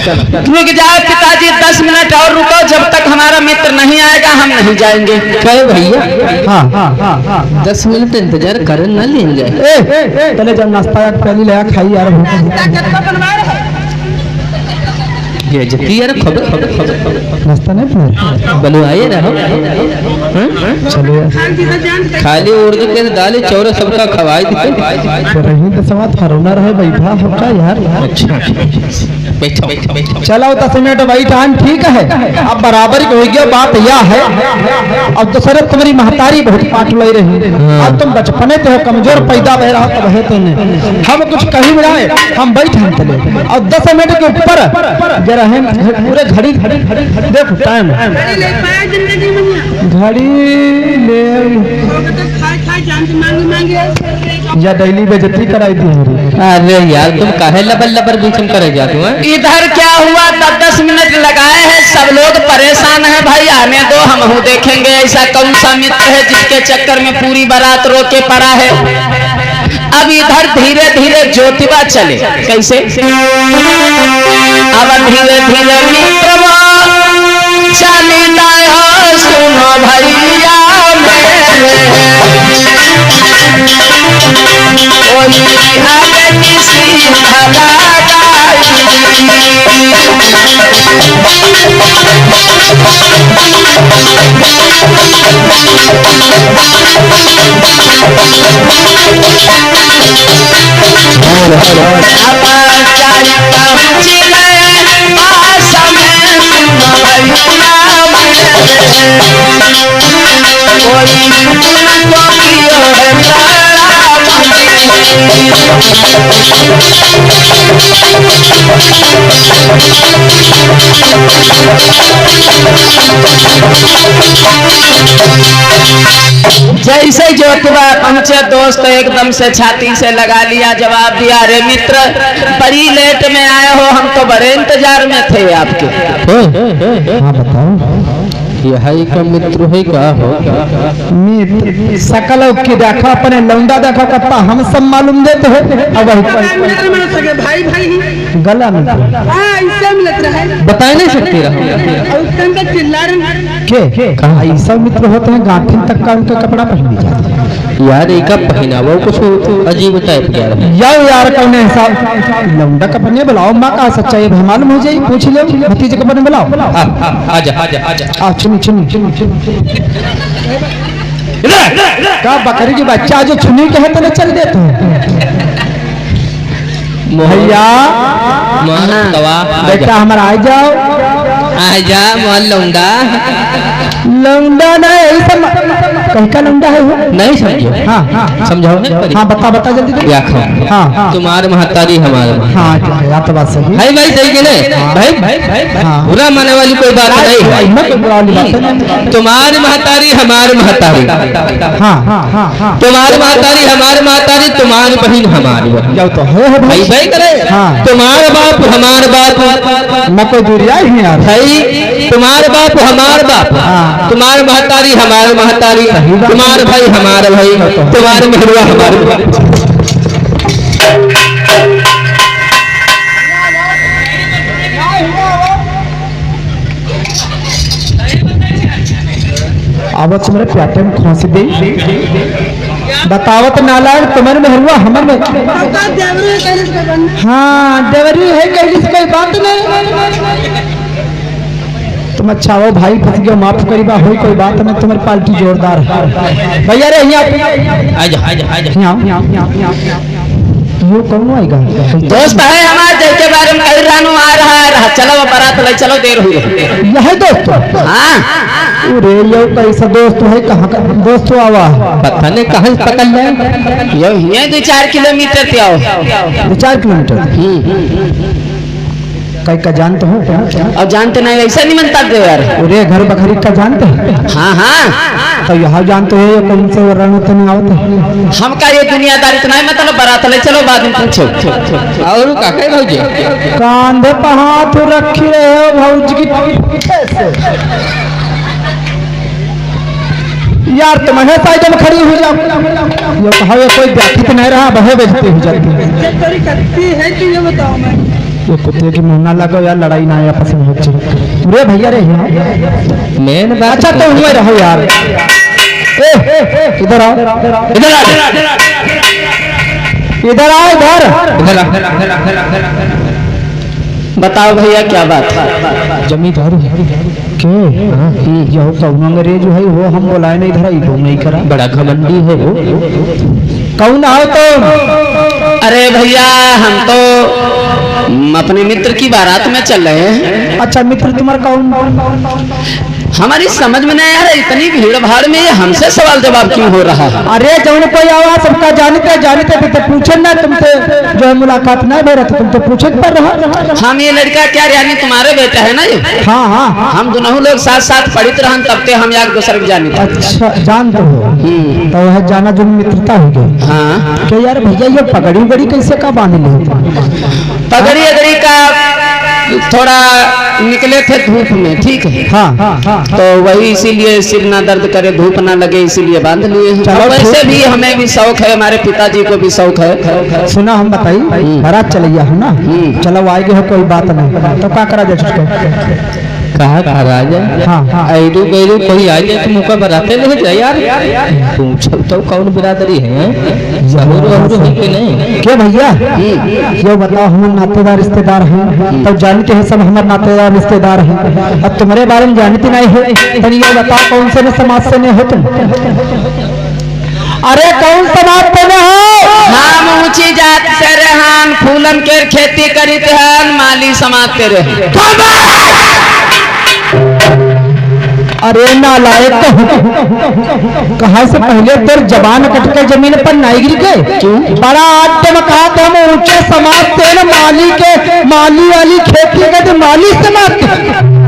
रुक जाओ पिताजी, 10 मिनट और रुको, जब तक हमारा मित्र नहीं आएगा हम नहीं जाएंगे। कहे भैया हाँ 10 मिनट इंतजार कर न लेंगे। चले जब नाश्ता पहले ले खाई यार, ये जती यार खबर नाश्ता नहीं पड़ा बलू आए रहो। चलो खाली उर्दू के दाल चौरे सबका खवाई दी रही तो समाज फरोना रहे बैठा होगा यार। अच्छा बैठो बैठो बैठो। चलो 10 मिनट बैठा ठीक है, अब बराबर हो गया। बात यह है अब तो सर तुम्हारी महतारी बहुत पाट ले रही, अब तुम बचपने तो कमजोर पैदा बह रहा तो तो हम कुछ कहीं मिलाए हम बैठे हम चले, और 10 मिनट के ऊपर जरा है पूरे घड़ी देखो टाइम घड़ी ले या डेली बेइज्जती कराई थी हमारी। अरे यार तुम काहे लबर लबर बीच में करे जाते हो? इधर क्या हुआ, 10 मिनट लगाए हैं, सब लोग परेशान हैं। भाई आने दो, हम देखेंगे ऐसा कौन सा मित्र है जिसके चक्कर में पूरी बारात रोके पड़ा है। अब इधर धीरे धीरे ज्योतिबा चले, कैसे अब धीरे धीरे मित्र चलता है, सुनो भैया जैसे ज्योतिबा पहुंचे दोस्त एकदम से छाती से लगा लिया, जवाब दिया, अरे मित्र बड़ी लेट में आए हो, हम तो बड़े इंतजार में थे आपके। हाँ बताओ यह का मित्र है का हो? मित्र सकल की देखा अपने लौंडा देखा कत्ता हम सब मालूम देते हैं। अब भाई भाई गला में बता नहीं सकती रहो के ऐसा मित्र होते हैं गांठिन तक का उनका कपड़ा पहन जाते यार एक पहनावा कुछ अजीब टाइप का है यार कौन हिसाब लौंडा कपड़े बुलाओ, माँ का सच्चाई है मालूम हो जाए, पूछ लो भतीजे कपड़े बुलाओ। आजा आजा आजा चुनी का बकरी की बच्चा जो चुनी के है तो चल देते हैं भैया बेटा हमारा आ जाओ आजा मोहन लौंडा लौंडा नहीं कहीं का लौंडा है वो नहीं समझो। हाँ समझाओ हाँ बता जल्दी व्याख्या। हाँ तुम्हारे महतारी हमारे हाँ तो बात सही भाई भाई सही नहीं भाई बुरा मानने वाली कोई बात नहीं। तुम्हारी महतारी हमारे महतारी, तुम्हारी महतारी हमारे महतारी, तुम्हारी बहन हमारी बहन तो है भाई भाई करे। तुम्हारा बाप हमारे बाप मैं कोई दूरिया ही यार भाई, तुम्हारे बाप हमारे बाप, तुम्हारे महतारी हमारे महतारी, तुम्हारे भाई हमारे भाई, तुम्हारे महरुआ हमारे। आवत मेरे प्याटे में खोस दे बतावत नालायक तुम्हारे में हुआ हमारे में। हाँ देवरी है कहीं कोई बात नहीं तुम अच्छा हो भाई, फंस गया, माफ करीबा हो, कोई बात नहीं, तुम्हारी पार्टी जोरदार है भैया रे। यो कौन आएगा? दोस्त है हमारे जिसके बारे में कह रहा हूँ, आ रहा है, चलो बारात ले चलो, देर हुई है। यह दोस्त? हाँ अरे यो कैसा दोस्त है, कहाँ का दोस्त आवा? पता नहीं कहाँ से पकड़ ले। ये 2-4 किलोमीटर पे आओ। 2-4 किलोमीटर? कई का जानते हो? और जानते नहीं, ऐसा नहीं मनता दे यार। अरे घर बखरी का जानते हैं? हाँ हाँ तो यहाँ जानते हो कौन से रण तो नहीं आवत? हमका ये दुनियादारी तो नहीं, मतलब बारात ले चलो, बाद में पूछो। और काका भौजी कांधे पे हाथ रखी रहे हो भौजी की कैसे? यार तुम्हें साइड में खड़ी हो जाओ। ये कहा कोई व्याख्या नहीं रहा, बहे बेचती हो जाती है। ये बताओ मैं ये कुत्ते की मुंह ना लगो यार, लड़ाई ना आपस में हो चुकी। अरे भैया रे मेन बात। अच्छा तो हुए रहो यार, इधर आओ, इधर आओ, इधर आओ, इधर। बताओ भैया क्या बात है? जमींदार के यो कौन अंग्रेज है वो, हम बोलाए नहीं, इधर वो नहीं करा, बड़ा घमंडी है वो। कौन आओ तो? अरे भैया हम तो अपने मित्र की बारात में चल रहे हैं। अच्छा मित्र तुम्हारा कौन? हमारी समझ में नहीं आ रहा, इतनी भीड़ भाड़ में हमसे सवाल जवाब क्यों हो रहा है? अरे जौन कोई आवाज सबका जानते तो पूछे ना, तुमसे जो है मुलाकात ना हो रहा, तुम तो पूछे पर रहा। हम ये लड़का क्या यानी तुम्हारे बेटा है ना ये? हाँ हाँ हम दोनों लोग साथ साथ पढ़ित रहन, तब ते हम एक दूसरे को जानी। अच्छा जानते हो तो वह जाना जो मित्रता हो गई। हाँ क्या यार भैया ये पगड़ी उगड़ी कैसे का बांध ले? पगड़ी अगड़ी का थोड़ा निकले थे धूप में, ठीक है। हाँ तो वही इसीलिए सिर ना दर्द करे, धूप ना लगे, इसीलिए बांध लिए हैं। चलो, और वैसे भी हमें भी शौक है, हमारे पिताजी को भी शौक है। सुना हम बताई बारात चलिए हो ना, चलो आएगे हो, कोई बात नहीं, तो क्या करा जाए उसको? कहा राजा? हाँ ऐरू गैरू कोई आ जाए तो मुका बनाते नहीं जाए यार। पूछो तो कौन बिरादरी है, जरूर है कि नहीं? क्या भैया ये बताओ, हम नातेदार रिश्तेदार हैं, तो जानते हैं सब हमारे नातेदार रिश्तेदार हैं, अब तुम्हारे बारे में जानते नहीं है, तो ये बताओ कौन से समाज से नहीं हो तुम? अरे कौन समाज से नहीं हो? हम ऊंची जात से रहन, फूलन के खेती करीत हन, माली समाज के रहे। अरे नालायक कहा से पहले तेरे जबान कट के जमीन पर नहीं गिर गए? बड़ा आटे में कहा तो हम ऊंचे समाज से न, माली के माली वाली खेती के तो माली समाज के।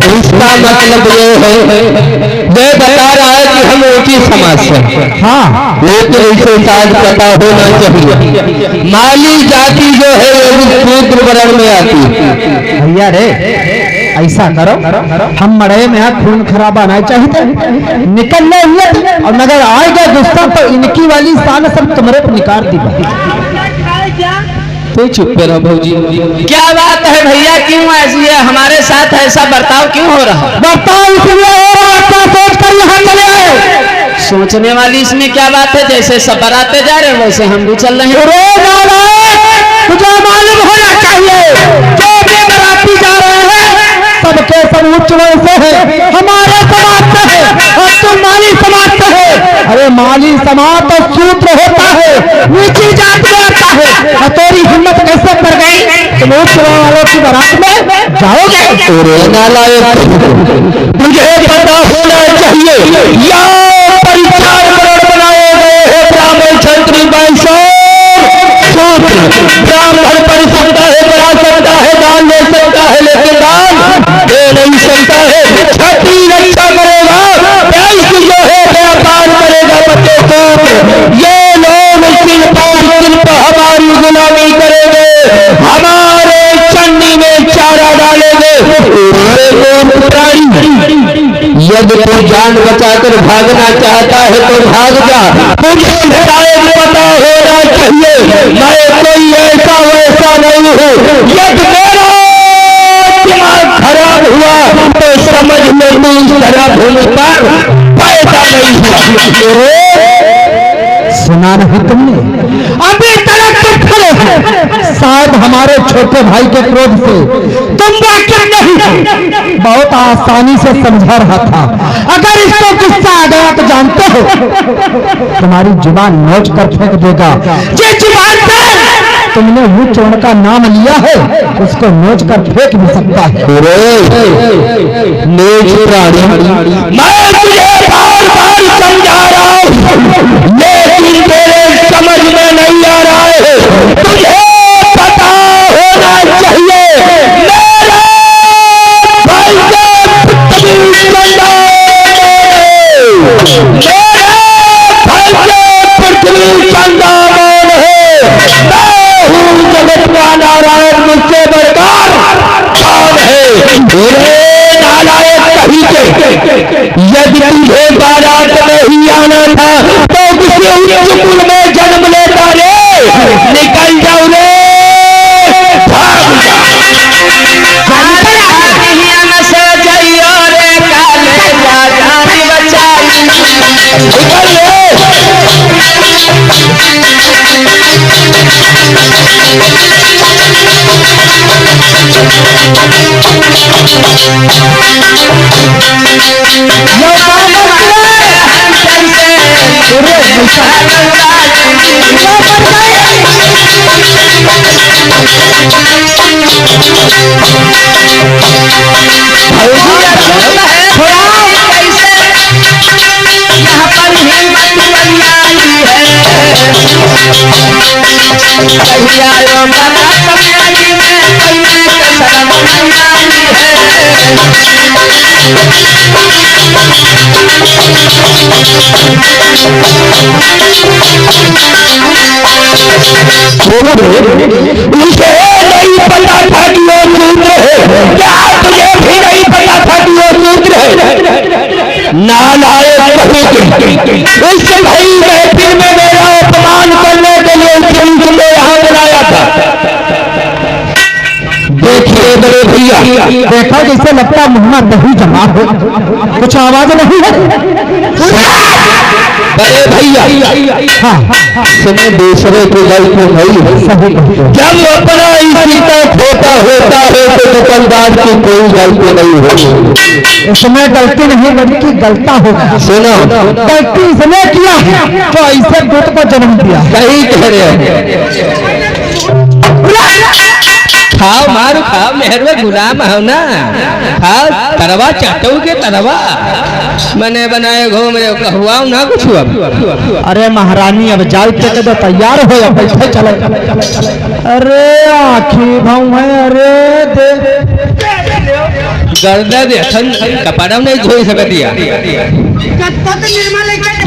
इसका मतलब ये है, ये बता रहा है कि हम ऊंची समाज से। हाँ लेकिन इसे शायद पता होना चाहिए, माली जाति जो है वो शूद्र वर्ण में आती है। भैया रे ऐसा करो, हम मरे में खून खराबा नहीं चाहिए, निकलने हुए और नगर आएगा गुस्सा तो इनकी वाली शान सब तुम्हारे पर निकाल दी। तो चुप रहो भौजी। क्या बात है भैया, क्यों ऐसी है हमारे साथ ऐसा बर्ताव क्यों हो रहा? बर्ताव इसलिए हो रहा है, सोच कर यहाँ चले आए। सोचने वाली इसमें क्या बात है, जैसे सब बराते जा रहे हैं वैसे हम भी चल रहे हैं। तुझे मालूम होना चाहिए जो भी बराती जा रहे हैं सबके सब उच्च वर्ण से है, हमारे समाज से है, और तुम माली समाज से है। अरे माली समाज तो शूद्र होता है, नीची जात में आता है, और तेरी हिम्मत कैसे पड़ गई तुम उच्च वर्ण वालों की बारात में जाओगे? मुझे पता होना चाहिए, या परिचार बनाए गए हैं ब्राह्मण क्षत्रिय वैश्य शूद्र। ब्राह्मण पढ़ सकता है, पढ़ा सकता है, दान ले सकता है, लेकिन दान दे नहीं सकता है। क्षत्रिय रक्षा करेगा, वैश्य जो है व्यापार करेगा बच्चे को। ये लोग शिल्प हमारी गुलामी करेंगे, हमारे चन्नी में चारा डालेंगे। यदि तू जान बचाकर भागना चाहता है तो भाग जा, मुझे शायद पता होना चाहिए मैं कोई ऐसा वैसा नहीं हूँ। यदि मेरा दिमाग खराब हुआ तो समझ में तू इस तरह भूमि पर पैदा नहीं हुआ। सुना नहीं तुमने? अभी तक तुम खड़े हो, शायद हमारे छोटे भाई के क्रोध से तो तुम वाकिफ नहीं हो। बहुत आसानी से समझा रहा था, अगर इसको गुस्सा आ गया तो जानते हो तुम्हारी जुबान नोच कर फेंक देगा। ये जुबान से तुमने वो चोर का नाम लिया है, उसको नोच कर फेंक भी सकता है। नीच प्राणी, मैं तुझे बार बार समझा रहा हूँ, लेकिन तेरे समझ में नहीं आ रहा है। तुझे पता होना चाहिए मेरे भाई के पृथ्वी चंदामन है। मैं हूँ जगत का नारायण, मुझसे बढ़कर कौन है? नालायक कहीं के, यदि तुझे बारात में ही आना था तो किसी उच्च कुल में जन्म लेता रे। निकल जाओ रे, भाग जा। मुझे नहीं पता था कि वो शूद्र है। क्या तुझे भी नहीं पता था कि वो शूद्र है? नालायक उस भाई महफिल में मेरा अपमान करने के लिए तुमको यहाँ बुलाया था। देखिए बड़े भैया, देखा जैसे लगता मुँह में दही जमा हो, कुछ आवाज नहीं है। बड़े भैया, सुने दूसरे के गल को नहीं, जब अपना इसी तक होता होता है तो दुकानदार की कोई गलती नहीं होगी। इसमें गलती नहीं बल्कि गलता होगा। सुनो, गलती इसने किया है तो ऐसे दूत को जन्म दिया। सही कह रहे हैं। खाओ मारो खाओ, मेहर में गुलाम हो ना, खाओ तरवा चाटोगे तरवा, मैंने बनाए घूम रहे हुआ ना कुछ हुआ। अरे महारानी अब जाओ तो तैयार हो या बैठे चले। अरे आखी भाव है, अरे दे गर्दा दे कपड़ा नहीं धोई सकती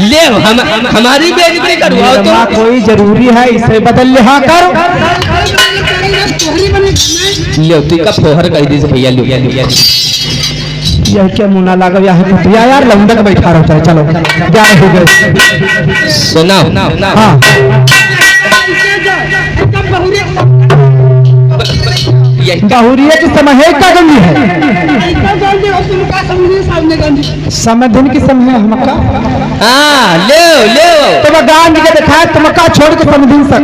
ले, हमारी बेइज्जती करवाओ तो कोई जरूरी है, इसे बदल लिहा कर। ले तू का फोहर कर दी भैया, लो यह क्या मुना लगा भैया यार, लौंडा का बैठा रहता है। चलो क्या हो गए, सुनाओ। हाँ बहुरिया की समय है, क्या गंदी है? समय दिन की समय है हमका। हाँ ले तो गांधी के दिखाए तुमका छोड़ के समझ सक।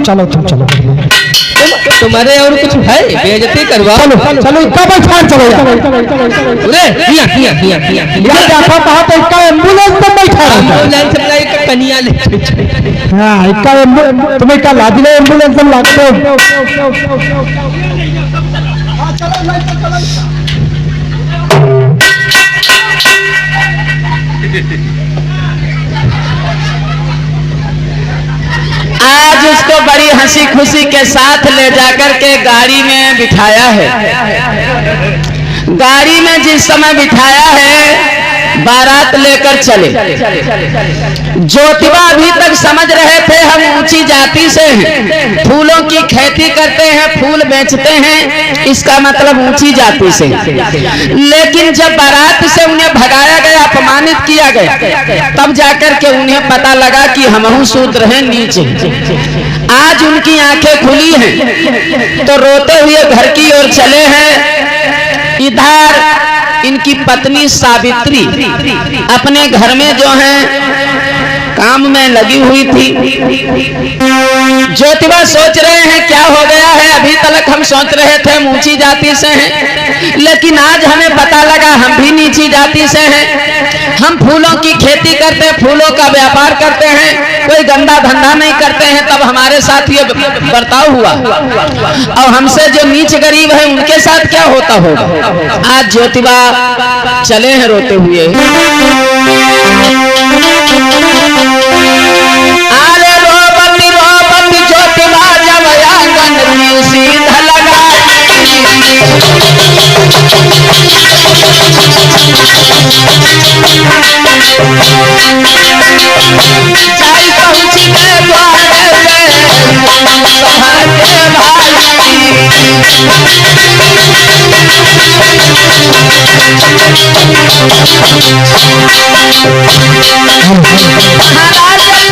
चलो तुम चलो, तुम्हारे और कुछ है बेइज्जती करवाओ। चलो चलो कब ठान चलो तो इसका एम्बुलेंस में बैठा एम्बुलेंस कनिया ले। हाँ इसका तुम्हें क्या ला दिया एम्बुलेंस में लाते हो। आज उसको बड़ी हंसी खुशी के साथ ले जाकर के गाड़ी में बिठाया है। गाड़ी में जिस समय बिठाया है बारात लेकर चले। ज्योतिबा अभी तक समझ रहे थे हम ऊंची जाति से हैं, फूलों की खेती करते हैं, फूल बेचते हैं, इसका मतलब ऊंची जाति से। लेकिन जब बारात से उन्हें भगाया गया, अपमानित किया गया, तब जाकर के उन्हें पता लगा कि हमहू शूद्र हैं, नीचे। आज उनकी आंखें खुली हैं तो रोते हुए घर की ओर चले हैं। इधर इनकी पत्नी सावित्री अपने घर में जो है काम में लगी हुई थी। ज्योतिबा सोच रहे हैं क्या हो गया है। अभी तक हम सोच रहे थे हम ऊंची जाति से हैं, लेकिन आज हमें पता लगा हम भी नीची जाति से हैं। हम फूलों की खेती करते हैं, फूलों का व्यापार करते हैं, कोई गंदा धंधा नहीं करते हैं, तब हमारे साथ ये बर्ताव हुआ। और हमसे जो नीच गरीब है उनके साथ क्या होता होगा। आज ज्योतिबा चले हैं रोते हुए। अरे रोबती रोबती ज्योतिबा जब आंगन में सीधा लगा, जाई पहुंची के द्वार पे सभा के भाई। महाराज प्रीत की रीत निराली है, ओ गौतम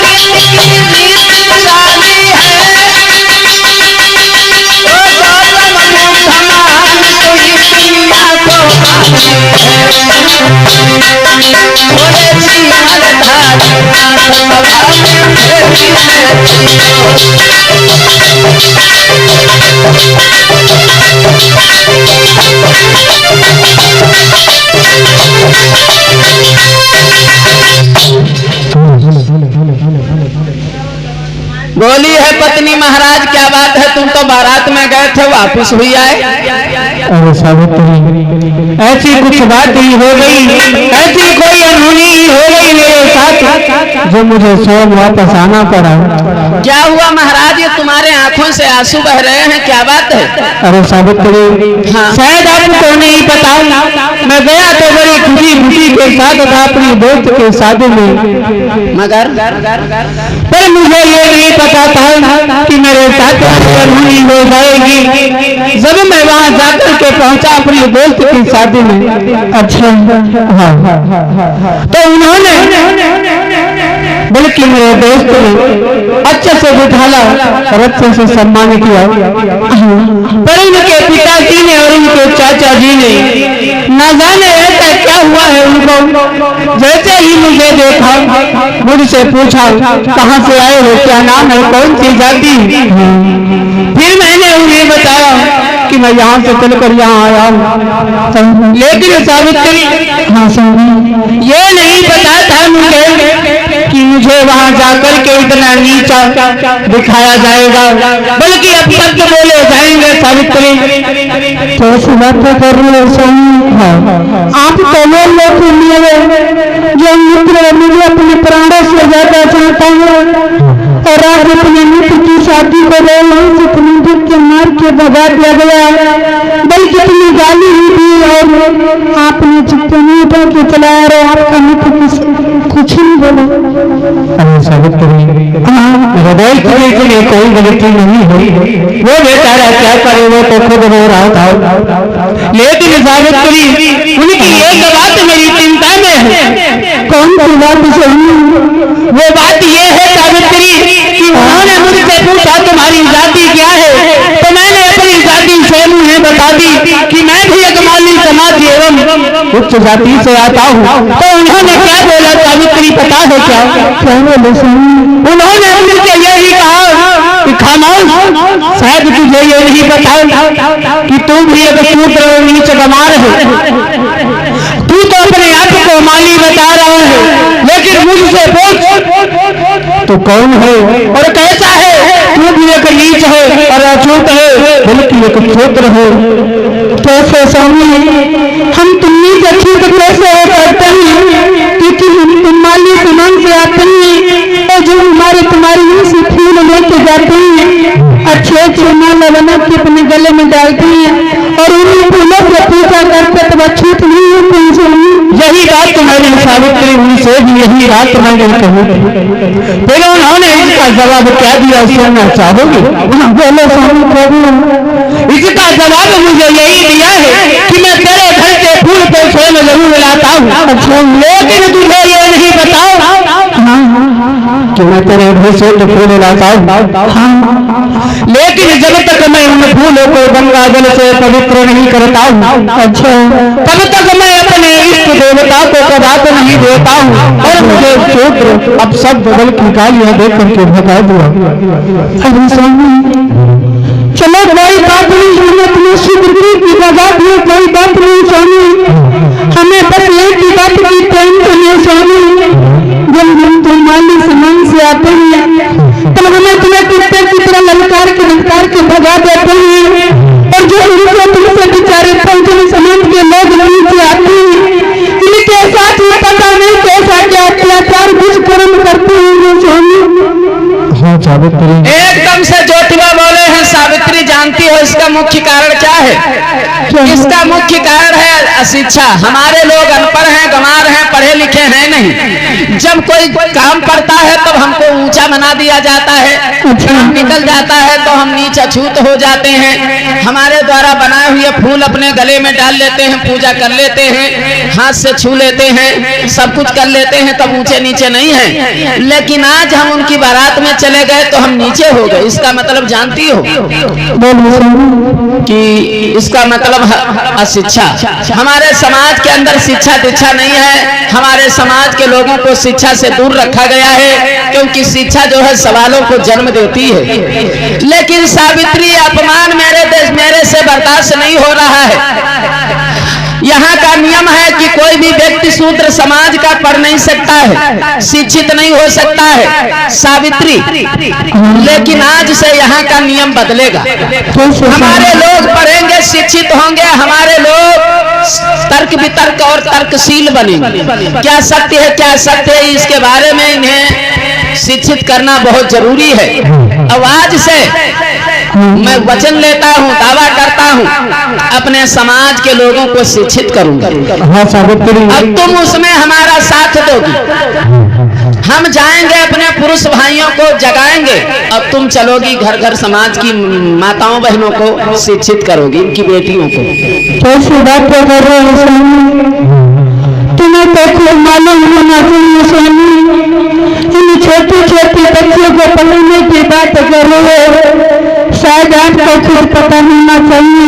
मुसलमान कोई दुनिया को पानी है। बोले श्रीमद धारी नाथ सभा में फेरी बोली है पत्नी महाराज क्या बात है, तुम तो बारात में गए थे वापस हुई आए। अरे सावित्री ऐसी कुछ बात ही हो गई, ऐसी कोई अनहोनी हो गई मेरे साथ जो मुझे स्वयं वापस आना पड़ा। क्या हुआ महाराज, ये तुम्हारे आंखों से आंसू बह रहे हैं, क्या बात है। अरे सावित्री हाँ। शायद आपको नहीं पता, मैं गया तो बड़ी खुशी के साथ था अपनी दोस्त के शादी में, मगर पर मुझे ये नहीं पता था कि मेरे साथ अनहोनी हो जाएगी। जब मैं वहां जाकर के पहुंचा अपनी दोस्त की शादी में, अच्छा तो उन्होंने बल्कि मेरे दोस्त ने अच्छे से बिठाला और अच्छे से सम्मान किया, पर उनके पिताजी ने और उनके चाचा जी ने न जाने ऐसा क्या हुआ है उनको, जैसे ही मुझे देखा मुझसे पूछा कहाँ से आए हो, क्या नाम है, कौन सी जाति। फिर मैंने उन्हें बताया कि मैं यहाँ से चलकर यहाँ आया हूँ, लेकिन सावित्री ये नहीं पता था मुझे कि मुझे वहाँ जाकर के इतना नीचा दिखाया जाएगा, बल्कि अब तक बोले जाएंगे सावित्री तो ऐसी बातें कर रहे हो। आप तो वो लोग जो मित्र मुझे अपने प्राणों से ज्यादा चाहता है, और आज अपने मित्र की शादी को अपने दुख के मार के भगा दिया गया, बल्कि अपनी गाली ही दी और आपने चित्ते नहीं उठा के चलाया और आपका मित्र कुछ नहीं बोला। हृदय के लिए कोई गलती नहीं हुई, वो बेचारा क्या करे, वो तो खुद रो रहा था। लेकिन सावित्री उनकी एक बात मेरी चिंता में है। कौन सी बात सही? वो बात ये है सावित्री कि उन्होंने मुझसे पूछा तुम्हारी जाति क्या है, तो मैंने अपनी जाति से उन्हें बता दी कि मैं भी एक माली समाज एवं उच्च जाति से आता हूँ। तो उन्होंने क्या बोला सावित्री पता है क्या? उन्होंने मुझसे यही कहा कि खामोश, शायद तुझे ये नहीं पता कि तू भी एक शूद्र नीच गंवार है। तू तो अपने आप को माली बता रहा है, लेकिन मुझसे पूछ तो कौन है और कैसा है? तू भी एक नीच है और अछूत है, बल्कि एक शूद्र है। कैसे स्वामी हम तुम नीच अछूत कैसे हो सकते हैं, क्योंकि तुम माली समान से आते हैं और जो हमारे तुम्हारी से फूल लेके जाते हैं, अच्छे अच्छे माला बना के अपने गले में डालते हैं और उन्हीं फूलों को पूजा करते तो अछूत नहीं होते। यही बात मैंने सावित्री उनसे भी यही बात मैंने कही। फिर उन्होंने इसका जवाब क्या दिया सुनना चाहोगे? बोलो स्वामी प्रभु। इसका जवाब मुझे यही दिया है कि मैं तेरे घर के फूल पे स्वयं जरूर लाता हूँ, अच्छा, लेकिन तुझे ये नहीं बताओ कि मैं तेरे घर से फूल लाता हूँ, लेकिन जब तक मैं उन फूलों को गंगा जल से पवित्र नहीं करता हूँ, अच्छा, तब तक मैं अपने इष्ट देवता को कदा तो नहीं देता हूँ, और मुझे शूद्र अब सब बदल की गालियां दे करके भगा दिया। अरे स्वामी चलो कोई बात नहीं, हम अपने शूद्र की भगा दिए, कोई बात नहीं स्वामी, हमें बस एक ही बात की टेंशन है स्वामी। जब हम तुम्हारी समान से आते हैं तब हमें तुम्हें कुत्ते की तरह ललकार के भगा देते हैं, और जो उनको तुमसे बेचारे पंचम समाज के लोग नीचे आते हैं, इनके साथ में पता नहीं कैसा क्या अत्याचार दुष्कर्म करते हैं स्वामी। हाँ सावित्री, एकदम से ज्योतिबा बोले हैं, सावित्री जानती हो इसका मुख्य कारण क्या है? इसका मुख्य कारण है अशिक्षा। हमारे लोग अनपढ़ हैं, गंवार हैं, पढ़े लिखे हैं नहीं। जब कोई काम पड़ता है तब हमको ऊंचा बना दिया जाता है, काम निकल जाता है तो हम नीच अछूत हो जाते हैं। हमारे द्वारा बनाए हुए फूल अपने गले में डाल लेते हैं, पूजा कर लेते हैं, हाथ से छू लेते हैं, सब कुछ कर लेते हैं, तब ऊंचे नीचे नहीं है। लेकिन आज हम उनकी बारात में चले गए तो हम नीचे हो गए। इसका मतलब जानती हो कि इसका मतलब अशिक्षा। हमारे समाज के अंदर शिक्षा दीक्षा नहीं है। हमारे समाज के लोगों को शिक्षा से दूर रखा गया है, क्योंकि शिक्षा जो है सवालों को जन्म देती है। लेकिन सावित्री, अपमान मेरे से बर्दाश्त नहीं हो रहा है। यहाँ का नियम है कि कोई भी व्यक्ति शूद्र समाज का पढ़ नहीं सकता है, शिक्षित नहीं हो सकता है सावित्री। लेकिन आज से यहाँ का नियम बदलेगा। हमारे लोग पढ़ेंगे, शिक्षित होंगे, हमारे लोग तर्क वितर्क और तर्कशील बनेंगे। क्या सत्य है क्या सत्य है इसके बारे में इन्हें शिक्षित करना बहुत जरूरी है। अब आज से मैं वचन लेता हूँ, दावा करता हूँ, अपने समाज के लोगों को शिक्षित करूंगा। हाँ सावित्री, अब तुम उसमें हमारा साथ दोगी। हम जाएंगे अपने पुरुष भाइयों को जगाएंगे, अब तुम चलोगी घर घर समाज की माताओं बहनों को शिक्षित करोगी, इनकी बेटियों को। कैसी बात कर रहे हो स्वामी, तुम्हें तो खूब मालूम होना चाहिए स्वामी। इन छोटे छोटे बच्चों को पढ़ने की बात कर रहे हो, शायद आपको खुद पता होना चाहिए।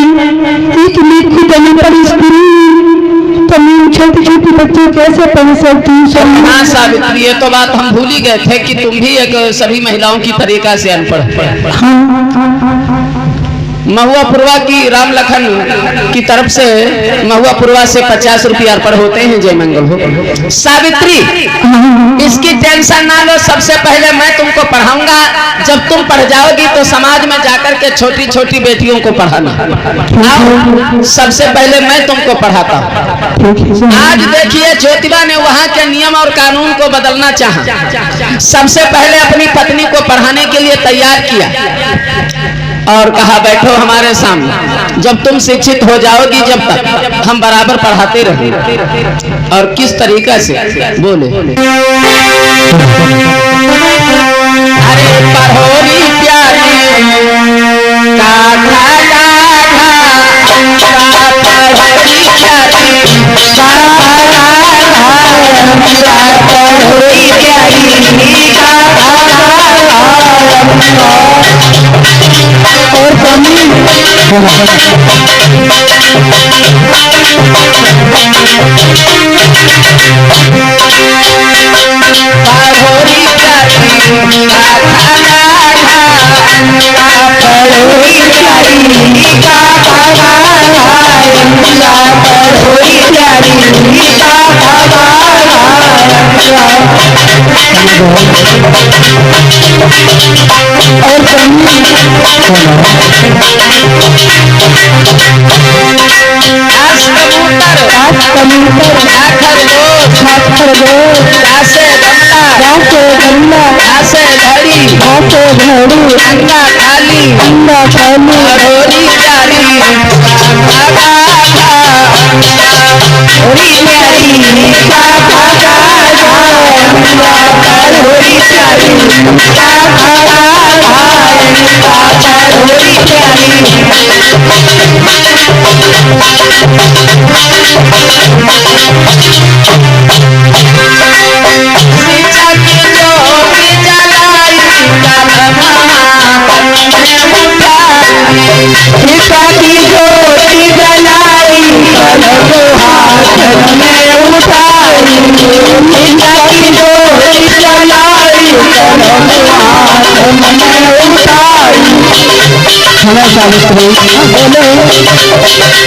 इतनी खुद पड़ी स्त्री तो मैं छोटी छोटी बच्चों कैसे पढ़ सकती हूँ? हाँ सावित्री, ये तो बात हम भूल ही गए थे कि तुम भी एक सभी महिलाओं की तरीका से अनपढ़। महुआ पुरवा की राम लखन की तरफ से महुआ पुरवा से 50 रुपया अर्पण होते हैं। जय मंगल हो। सावित्री, इसकी टेंशन ना लो। सबसे पहले मैं तुमको पढ़ाऊंगा। जब तुम पढ़ जाओगी तो समाज में जाकर के छोटी छोटी बेटियों को पढ़ाना। सबसे पहले मैं तुमको पढ़ाता हूँ। आज देखिए, ज्योतिबा ने वहाँ के नियम और कानून को बदलना चाहा। सबसे पहले अपनी पत्नी को पढ़ाने के लिए तैयार किया और कहा बैठो हमारे सामने। जब तुम शिक्षित हो जाओगी, जब तक हम बराबर पढ़ाते रहेंगे। और किस तरीका से बोले, अरे पढ़ोरी प्यारी काढ़ा पढ़ोरी प्यारी अंडा खाली पढ़ोरी प्यारी डोरी चलाई कलम हाथ में उठाई। हमें सावित्री शिक्षा की डोरी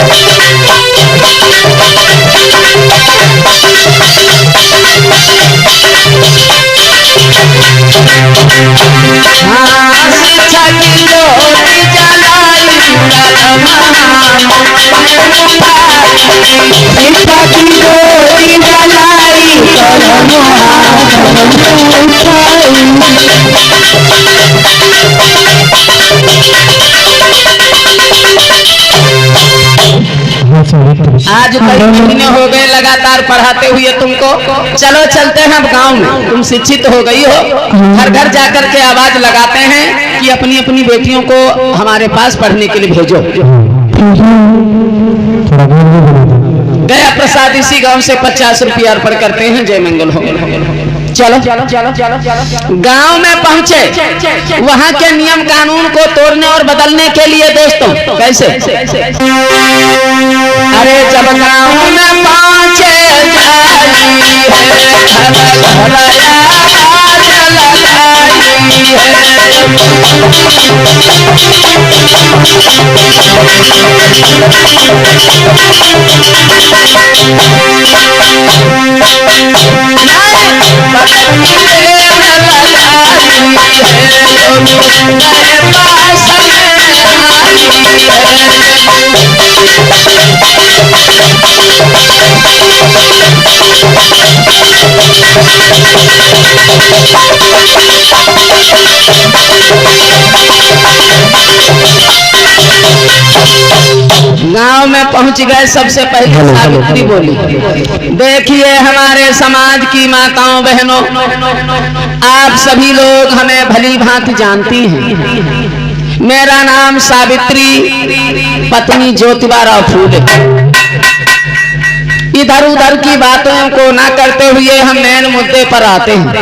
जलाई कलम हाथ में उठाई। शिक्षा की डोरी जलाई कलम हाथ आज कई महीने हो गए लगातार पढ़ाते हुए तुमको। चलो चलते हैं अब गांव में, तुम शिक्षित हो गई हो। घर घर जाकर के आवाज लगाते हैं कि अपनी अपनी बेटियों को हमारे पास पढ़ने के लिए भेजो। गया प्रसाद इसी गांव से 50 रुपया अर्पण करते हैं। जय मंगल हो। चलो गांव में पहुंचे, वहां के नियम कानून को तोड़ने और बदलने के लिए दोस्तों कैसे? अरे जब गांव में पहुंचे गांव में पहुंच गए। सबसे पहले सावित्री बोली, देखिए हमारे समाज की माताओं बहनों, आप सभी लोग हमें भली भांति जानती हैं। मेरा नाम सावित्री पत्नी ज्योतिबा राव फूले। इधर उधर की बातों को ना करते हुए हम मेन मुद्दे पर आते हैं।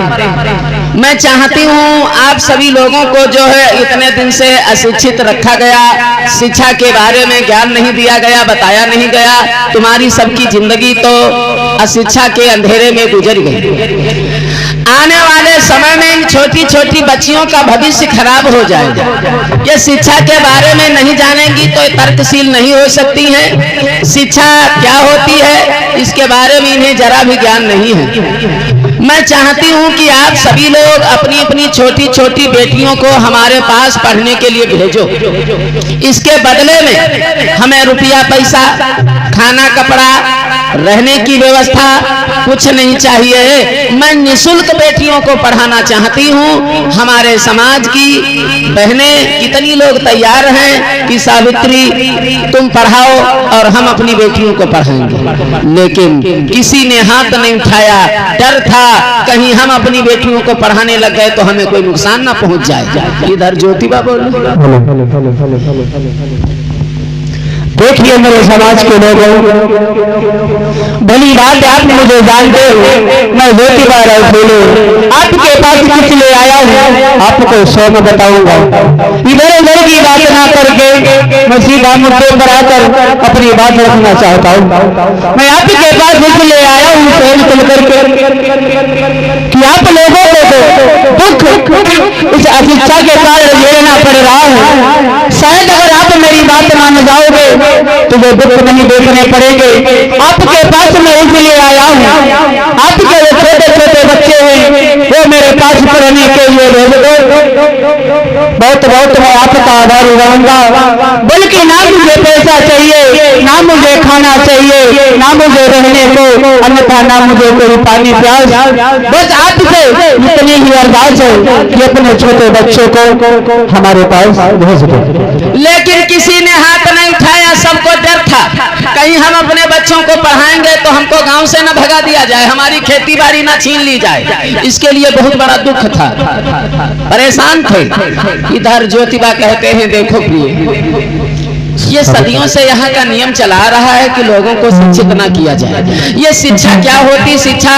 मैं चाहती हूँ आप सभी लोगों को जो है इतने दिन से अशिक्षित रखा गया, शिक्षा के बारे में ज्ञान नहीं दिया गया, बताया नहीं गया, तुम्हारी सबकी जिंदगी तो अशिक्षा के अंधेरे में गुजर गई। आने वाले समय में इन छोटी छोटी बच्चियों का भविष्य खराब हो जाएगा। ये शिक्षा के बारे में नहीं जानेंगी तो तर्कशील नहीं हो सकती हैं। शिक्षा क्या होती है इसके बारे में इन्हें जरा भी ज्ञान नहीं है। मैं चाहती हूं कि आप सभी लोग अपनी अपनी छोटी छोटी बेटियों को हमारे पास पढ़ने के लिए भेजो। इसके बदले में हमें रुपया पैसा, खाना कपड़ा, रहने की व्यवस्था कुछ नहीं चाहिए। मैं निःशुल्क बेटियों को पढ़ाना चाहती हूँ। हमारे समाज की बहनें कितनी लोग तैयार हैं कि सावित्री तुम पढ़ाओ और हम अपनी बेटियों को पढ़ाएंगे, लेकिन किसी ने हाथ नहीं उठाया। डर था कहीं हम अपनी बेटियों को पढ़ाने लग गए तो हमें कोई नुकसान ना पहुंच जाए। इधर ज्योतिबा बोल, देखिए मेरे समाज के लोगों, भली बात आप मुझे जानते हो, मैं ज्योतिबा राव फूले आपके पास कुछ ले आया हूँ, आपको सौ में बताऊंगा। इधर उधर की बात ना करके मैं सीधा मुद्दे पर आकर अपनी बात रखना चाहता हूँ। मैं आपके पास कुछ ले आया हूँ सोच चल करके कि आप लोगों को दुख इस अशिक्षा के कारण झेलना पड़ रहा है। शायद अगर आप मेरी बात मान जाओगे तो वो दुख नहीं देखने पड़ेंगे। आपके पास मैं इसलिए आया हूँ, आपके जो छोटे छोटे बच्चे हैं वो मेरे पास पढ़ने के लिए भेज दो। बहुत बहुत मैं आपका आभारी रहूंगा। बल्कि ना मुझे पैसा चाहिए, ना मुझे खाना चाहिए, ना मुझे रहने को, अन्यथा ना मुझे कोई पानी प्यास, बस आपसे इतनी ही अरदास है कि अपने छोटे बच्चों को हमारे पास भेज दो। लेकिन किसी ने हाथ नहीं उठाया। सबको डर था कहीं हम अपने बच्चों को पढ़ाएंगे तो हमको गांव से न भगा दिया जाए, हमारी खेती बाड़ी न छीन ली जाए। इसके लिए बहुत बड़ा दुख था, परेशान थे। इधर ज्योतिबा कहते हैं, देखो प्रिय, ये सदियों से यहाँ का नियम चला रहा है कि लोगों को शिक्षित ना किया जाए। ये शिक्षा क्या होती, शिक्षा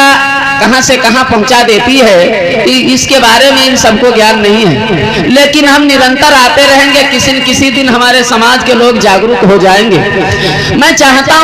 कहां से कहां पहुंचा देती है, इसके बारे में इन सबको ज्ञान नहीं है। लेकिन हम निरंतर आते रहेंगे, किसी न किसी दिन हमारे समाज के लोग जागरूक हो जाएंगे। मैं चाहता हूं